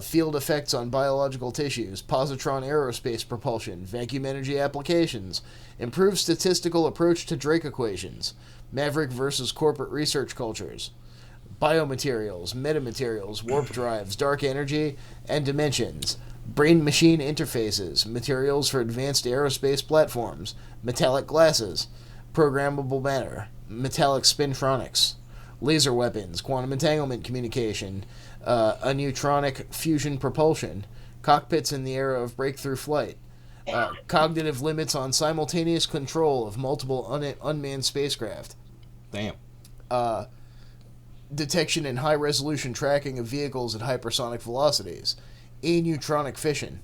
field effects on biological tissues, positron aerospace propulsion, vacuum energy applications, improved statistical approach to Drake equations, maverick versus corporate research cultures, biomaterials, metamaterials, warp drives, dark energy, and dimensions, brain-machine interfaces, materials for advanced aerospace platforms, metallic glasses, programmable matter, metallic spintronics, laser weapons, quantum entanglement communication, a neutronic fusion propulsion, cockpits in the era of breakthrough flight, cognitive limits on simultaneous control of multiple unmanned spacecraft. Damn. Detection and high-resolution tracking of vehicles at hypersonic velocities. Aneutronic fission.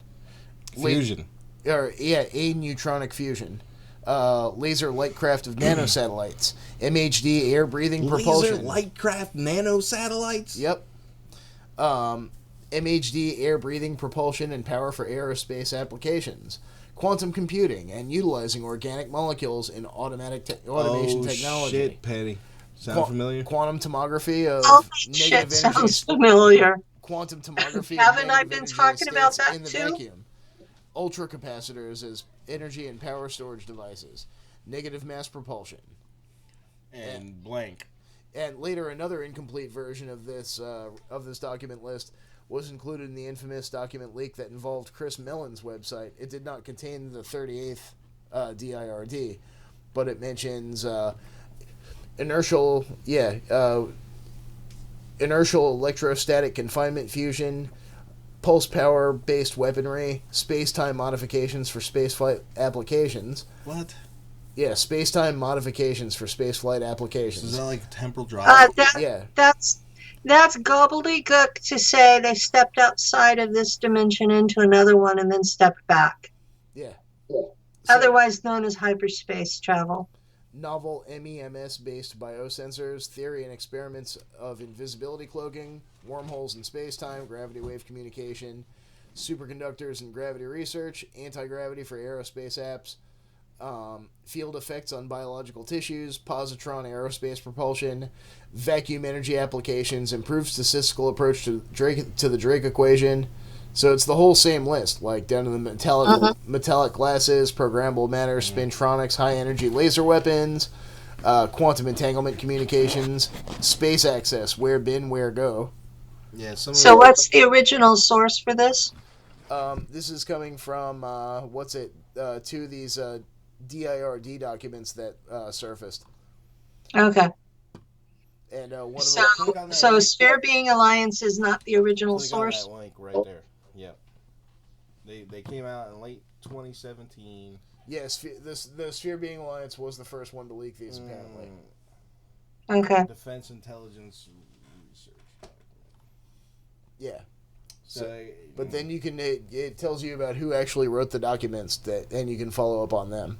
Fusion. Aneutronic fusion. Laser lightcraft of nanosatellites. MHD air-breathing propulsion. Laser lightcraft nanosatellites? Yep. MHD air-breathing propulsion and power for aerospace applications. Quantum computing and utilizing organic molecules in automation technology. Shit, Patty. Sound familiar? Quantum tomography of Shit negative sounds energy. familiar. Quantum tomography. Haven't of I negative been energy talking about states that in the too? vacuum. Ultracapacitors as energy and power storage devices. Negative mass propulsion. And blank. And later, another incomplete version of this document list was included in the infamous document leak that involved Chris Mellon's website. It did not contain the 38th DIRD, but it mentions inertial electrostatic confinement fusion, pulse power based weaponry, space-time modifications for spaceflight applications. What? Yeah, space-time modifications for spaceflight applications. So is that like temporal drive? That's gobbledygook to say they stepped outside of this dimension into another one and then stepped back. Yeah. Otherwise known as hyperspace travel. Novel MEMS-based biosensors, theory and experiments of invisibility cloaking, wormholes in space-time, gravity wave communication, superconductors and gravity research, anti-gravity for aerospace apps, field effects on biological tissues, positron aerospace propulsion, vacuum energy applications, improved statistical approach to the Drake equation. So it's the whole same list, like down to the metallic glasses, programmable matter, spintronics, high energy laser weapons, quantum entanglement communications, space access, where bin, where go. Yeah. So what's the original source for this? This is coming from two of these DIRD documents that surfaced. Okay. And so Sphere Being Alliance is not the original source? That link right there. Yeah. They came out in late 2017. Yes, the Sphere Being Alliance was the first one to leak these, apparently. Okay. Defense Intelligence Research. Yeah. But then you can it tells you about who actually wrote the documents and you can follow up on them.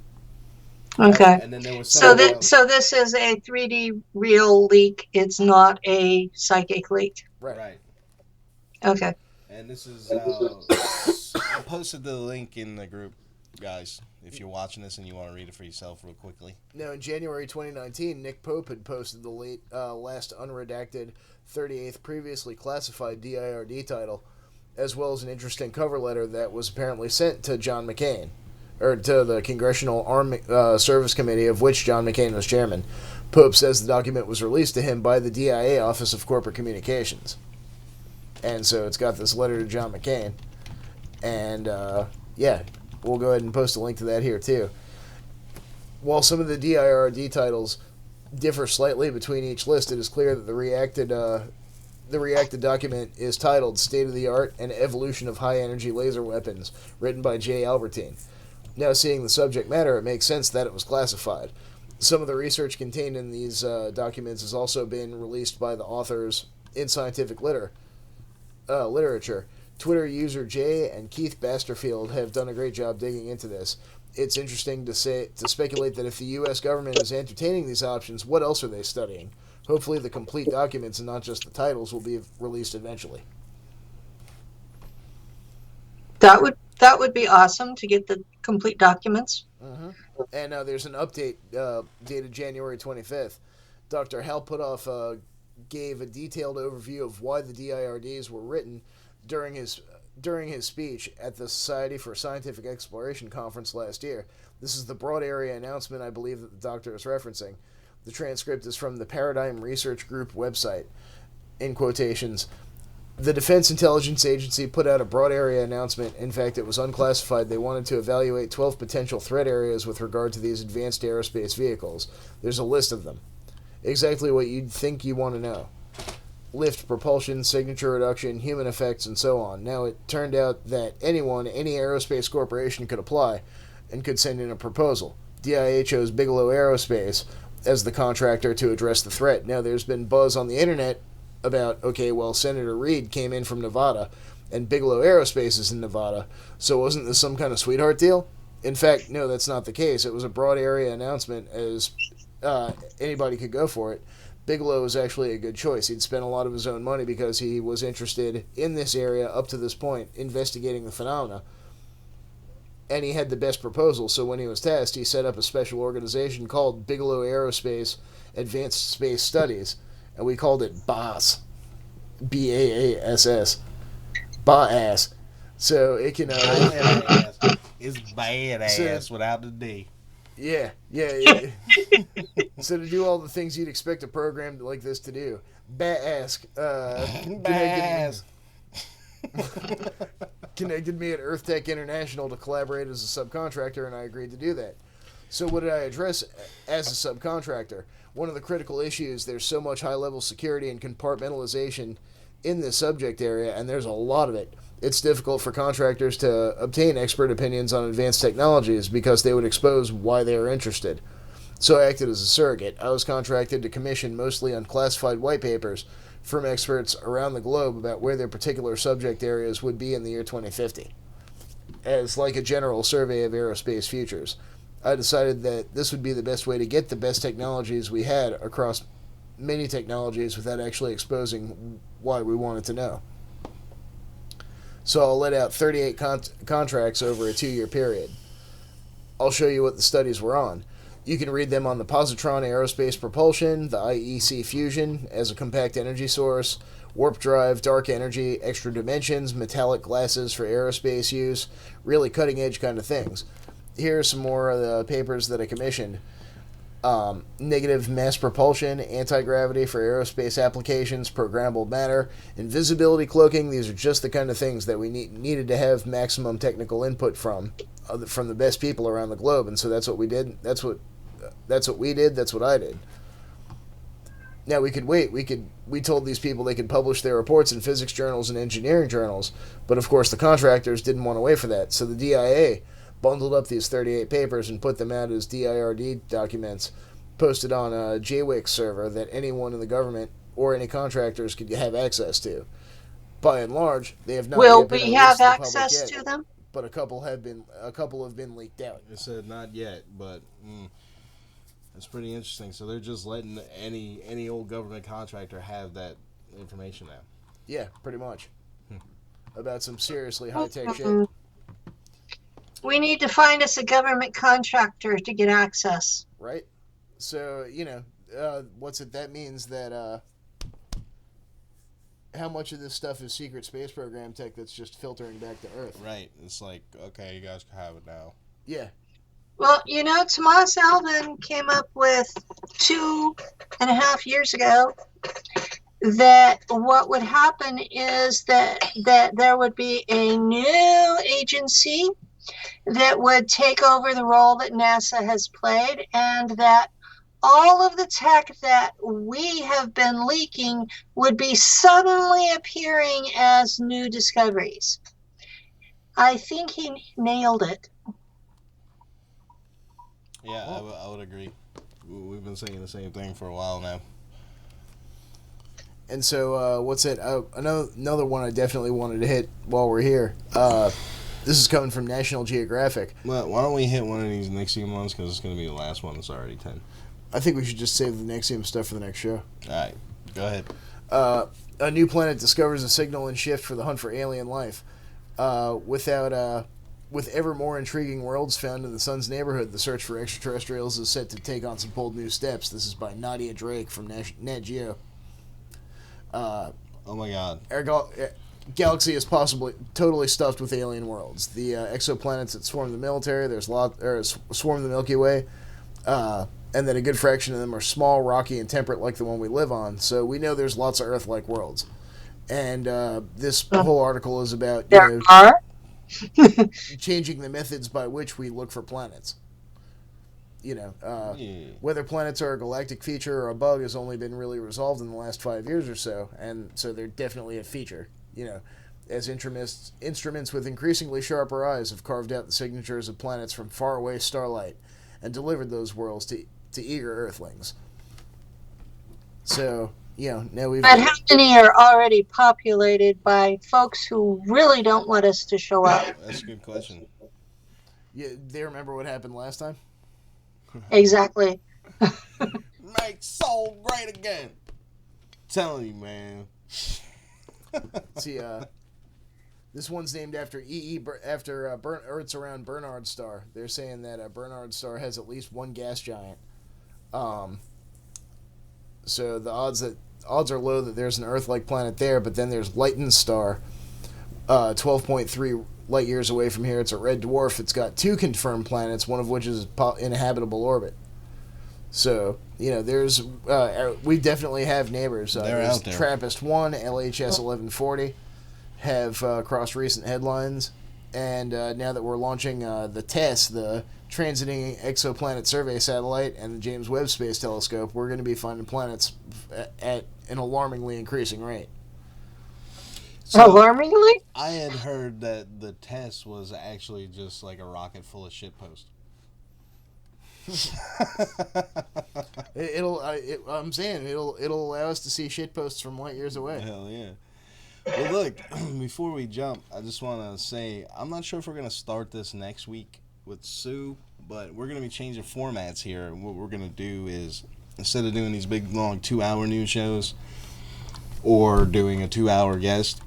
Okay. And then there was so this is a 3D real leak. It's not a psychic leak. Right. Okay. And this is I posted the link in the group, guys, if you're watching this and you want to read it for yourself real quickly. Now, in January 2019, Nick Pope had posted the last unredacted 38th previously classified DIRD title, as well as an interesting cover letter that was apparently sent to John McCain, or to the Congressional Armed Service Committee, of which John McCain was chairman. Pope says the document was released to him by the DIA Office of Corporate Communications. And so it's got this letter to John McCain. And, we'll go ahead and post a link to that here, too. While some of the DIRD titles differ slightly between each list, it is clear that the reacted document is titled State of the Art and Evolution of High Energy Laser Weapons, written by J. Albertine. Now, seeing the subject matter, it makes sense that it was classified. Some of the research contained in these documents has also been released by the authors in scientific literature. Twitter user Jay and Keith Basterfield have done a great job digging into this. It's interesting to speculate that if the U.S. government is entertaining these options, what else are they studying? Hopefully the complete documents and not just the titles will be released eventually. That would be awesome to get the complete documents. Mm-hmm. And there's an update dated January 25th. Dr. Hal Puthoff gave a detailed overview of why the DIRDs were written during his speech at the Society for Scientific Exploration conference last year. This is the broad area announcement I believe that the doctor is referencing. The transcript is from the Paradigm Research Group website. In quotations, The Defense Intelligence Agency put out a broad area announcement. In fact, it was unclassified. They wanted to evaluate 12 potential threat areas with regard to these advanced aerospace vehicles. There's a list of them. Exactly what you'd think you want to know. Lift, propulsion, signature reduction, human effects, and so on. Now, it turned out that any aerospace corporation could apply and could send in a proposal. DIA chose Bigelow Aerospace as the contractor to address the threat. Now, there's been buzz on the internet about, okay, well, Senator Reid came in from Nevada, and Bigelow Aerospace is in Nevada, so wasn't this some kind of sweetheart deal? In fact, no, that's not the case. It was a broad area announcement, as anybody could go for it. Bigelow was actually a good choice. He'd spent a lot of his own money because he was interested in this area up to this point, investigating the phenomena. And he had the best proposal, so when he was tasked, he set up a special organization called Bigelow Aerospace Advanced Space Studies, and we called it BAASS. B-A-A-S-S. BAASS. So it can... it's badass without the D. Yeah. So to do all the things you'd expect a program like this to do. Bask. Connected me at EarthTech International to collaborate as a subcontractor, and I agreed to do that. So what did I address as a subcontractor? One of the critical issues, there's so much high-level security and compartmentalization in this subject area, and there's a lot of it. It's difficult for contractors to obtain expert opinions on advanced technologies because they would expose why they are interested. So I acted as a surrogate. I was contracted to commission mostly unclassified white papers from experts around the globe about where their particular subject areas would be in the year 2050, as like a general survey of aerospace futures. I decided that this would be the best way to get the best technologies we had across many technologies without actually exposing why we wanted to know. So I'll let out 38 contracts over a 2-year period. I'll show you what the studies were on. You can read them on the positron aerospace propulsion, the IEC fusion as a compact energy source, warp drive, dark energy, extra dimensions, metallic glasses for aerospace use, really cutting edge kind of things. Here are some more of the papers that I commissioned. Negative mass propulsion, anti-gravity for aerospace applications, programmable matter, invisibility cloaking. These are just the kind of things that we needed to have maximum technical input from the best people around the globe, and so that's what we did. That's what we did. That's what I did. Now we could wait. We told these people they could publish their reports in physics journals and engineering journals, but of course the contractors didn't want to wait for that. So the DIA bundled up these 38 papers and put them out as DIRD documents, posted on a JWIC server that anyone in the government or any contractors could have access to. By and large, they have not. Will yet been we released have to the public access yet, to them? but a couple have been leaked out. It said not yet, but it's pretty interesting. So they're just letting any old government contractor have that information now. Yeah, pretty much. About some seriously high-tech shit. We need to find us a government contractor to get access. Right? So, that means that, how much of this stuff is secret space program tech that's just filtering back to Earth? Right. It's like, okay, you guys can have it now. Yeah. Well, Tomas Alvin came up with 2.5 years ago that what would happen is that there would be a new agency that would take over the role that NASA has played, and that all of the tech that we have been leaking would be suddenly appearing as new discoveries. I think he nailed it. Yeah, I would agree. We've been saying the same thing for a while now. And so, what's it? Another one I definitely wanted to hit while we're here. This is coming from National Geographic. Well, why don't we hit one of these Nexium ones, because it's going to be the last one. It's already 10. I think we should just save the Nexium stuff for the next show. All right, go ahead. A new planet discovers a signal and shift for the hunt for alien life. With ever more intriguing worlds found in the sun's neighborhood, the search for extraterrestrials is set to take on some bold new steps. This is by Nadia Drake from Nat Geo. Oh my God. Our galaxy is possibly totally stuffed with alien worlds. The exoplanets that swarm the swarm the Milky Way, and then a good fraction of them are small, rocky, and temperate like the one we live on. So we know there's lots of Earth-like worlds. And this whole article is about There are? changing the methods by which we look for planets. Whether planets are a galactic feature or a bug has only been really resolved in the last 5 years or so, and so they're definitely a feature. As instruments with increasingly sharper eyes have carved out the signatures of planets from faraway starlight and delivered those worlds to eager Earthlings. So, now we've... But how many are already populated by folks who really don't want us to show up? That's a good question. Yeah, they remember what happened last time? Exactly. Make soul great again. Telling you, man. See, this one's named after Earth's around Bernard star. They're saying that Bernard star has at least one gas giant. So the odds are low that there's an Earth-like planet there, but then there's Lytton star, 12.3 light years away from here. It's a red dwarf. It's got 2 confirmed planets, one of which is in a habitable orbit. So, there's we definitely have neighbors. They're out there. TRAPPIST-1, LHS 1140 have crossed recent headlines, and now that we're launching the TESS, the Transiting Exoplanet Survey Satellite, and the James Webb Space Telescope, we're going to be finding planets at an alarmingly increasing rate. So, alarmingly? I had heard that the TESS was actually just like a rocket full of shitpost. I'm saying it'll allow us to see shitposts from light years away. Hell yeah. Well, look, before we jump, I just want to say I'm not sure if we're going to start this next week with Sue, but we're going to be changing formats here. And what we're going to do is, instead of doing these big, long 2-hour news shows or doing a 2-hour guest,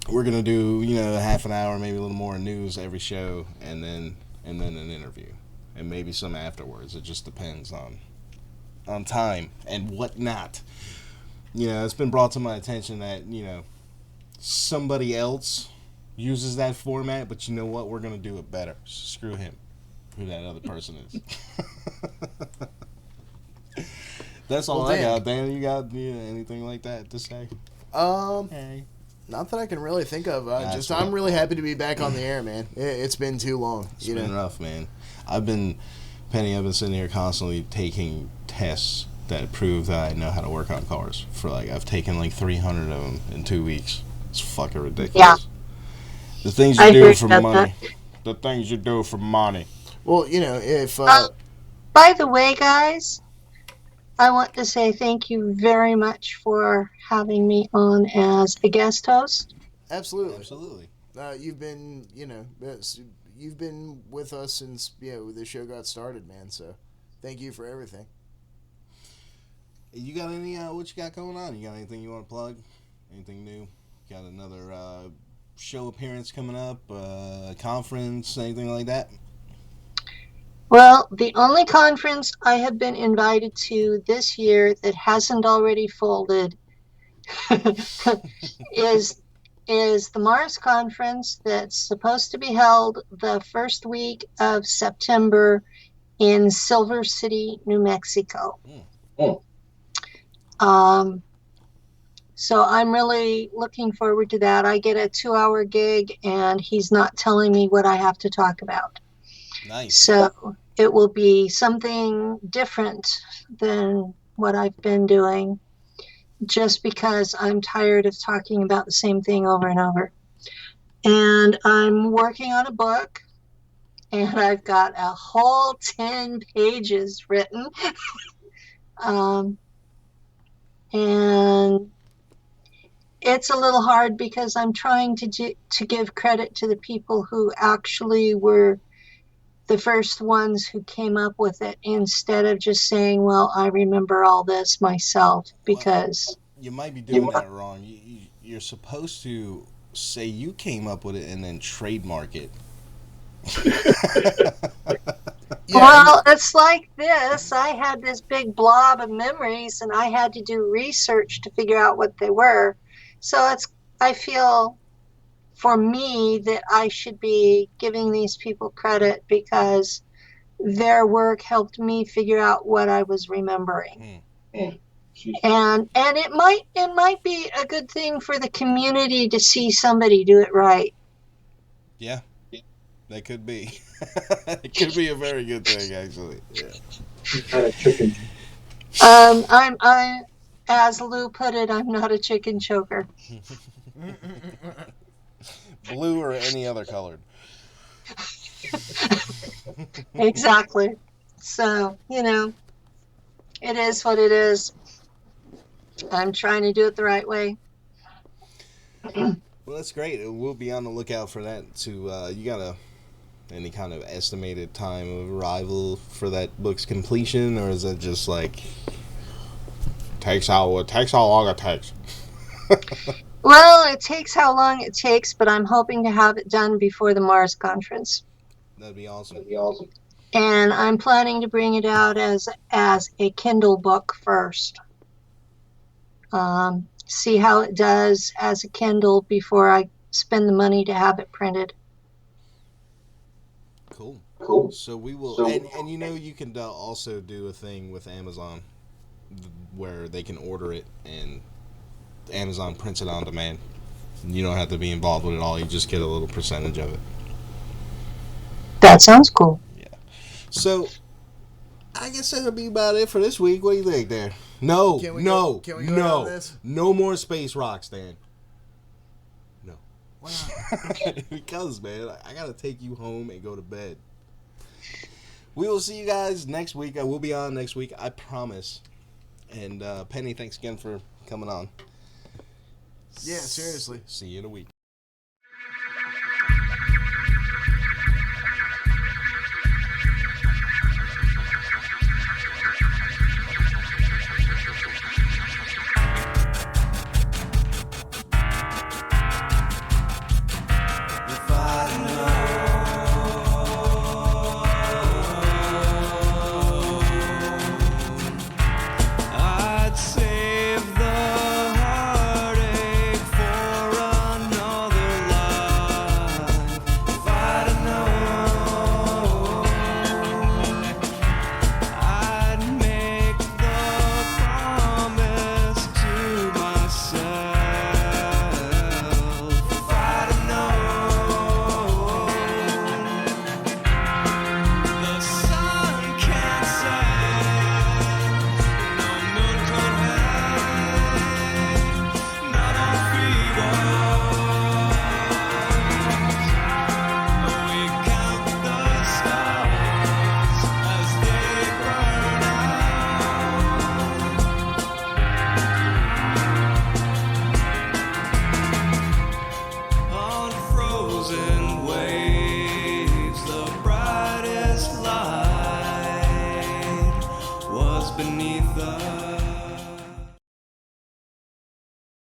we're going to do, half an hour, maybe a little more news every show, and then an interview. And maybe some afterwards. It just depends on time and whatnot. It's been brought to my attention that, somebody else uses that format, but you know what? We're going to do it better. Screw him, who that other person is. That's all I got. Dan, you got anything like that to say? Hey. Not that I can really think of. I'm really happy to be back on the air, man. It's been too long. It's been rough, man. I've been sitting here constantly taking tests that prove that I know how to work on cars. I've taken 300 of them in 2 weeks. It's fucking ridiculous. Yeah. The things you do for money. The things you do for money. Well, if... by the way, guys, I want to say thank you very much for having me on as a guest host. Absolutely. You've been, you've been with us since the show got started, man. So, thank you for everything. You got any? What you got going on? You got anything you want to plug? Anything new? Got another show appearance coming up? Conference? Anything like that? Well, the only conference I have been invited to this year that hasn't already folded is the Mars conference that's supposed to be held the first week of September in Silver City, New Mexico. So I'm really looking forward to that. I get a 2-hour gig, and he's not telling me what I have to talk about. Nice. So it will be something different than what I've been doing, just because I'm tired of talking about the same thing over and over. And I'm working on a book, and I've got a whole 10 pages written. And it's a little hard because I'm trying to give credit to the people who actually were the first ones who came up with it, instead of just saying, well, I remember all this myself, because... Well, you might be doing that wrong. You're supposed to say you came up with it and then trademark it. Well, it's like this. I had this big blob of memories, and I had to do research to figure out what they were. So I feel, for me, that I should be giving these people credit because their work helped me figure out what I was remembering. And it might be a good thing for the community to see somebody do it right. Yeah, that could be. It could be a very good thing, actually. Yeah. Kind of chicken. I, as Lou put it, I'm not a chicken choker. Blue or any other colored. Exactly. So, it is what it is. I'm trying to do it the right way. Well, that's great. We'll be on the lookout for that. To you got any kind of estimated time of arrival for that book's completion, or is it just like takes how long it takes? Well, it takes how long it takes, but I'm hoping to have it done before the Mars conference. That'd be awesome. And I'm planning to bring it out as a Kindle book first. See how it does as a Kindle before I spend the money to have it printed. Cool. So we will, and you can also do a thing with Amazon where they can order it and Amazon prints it on demand. You don't have to be involved with it all. You just get a little percentage of it. That sounds cool. Yeah. So I guess that'll be about it for this week. What do you think, Dan? No, Can we go down this? No more space rocks, Dan. No. Why not? Because, man, I gotta take you home and go to bed. We will see you guys next week. I will be on next week, I promise. And Penny, thanks again for coming on. Yeah, seriously. See you in a week. I'd save the heartache for another life if I'd have known. I'd make the promise to myself if I'd have known. The sun can't set, no moon could hang, not on freedom. We count the stars as they burn out. On frozen waves, the brightest light was beneath us.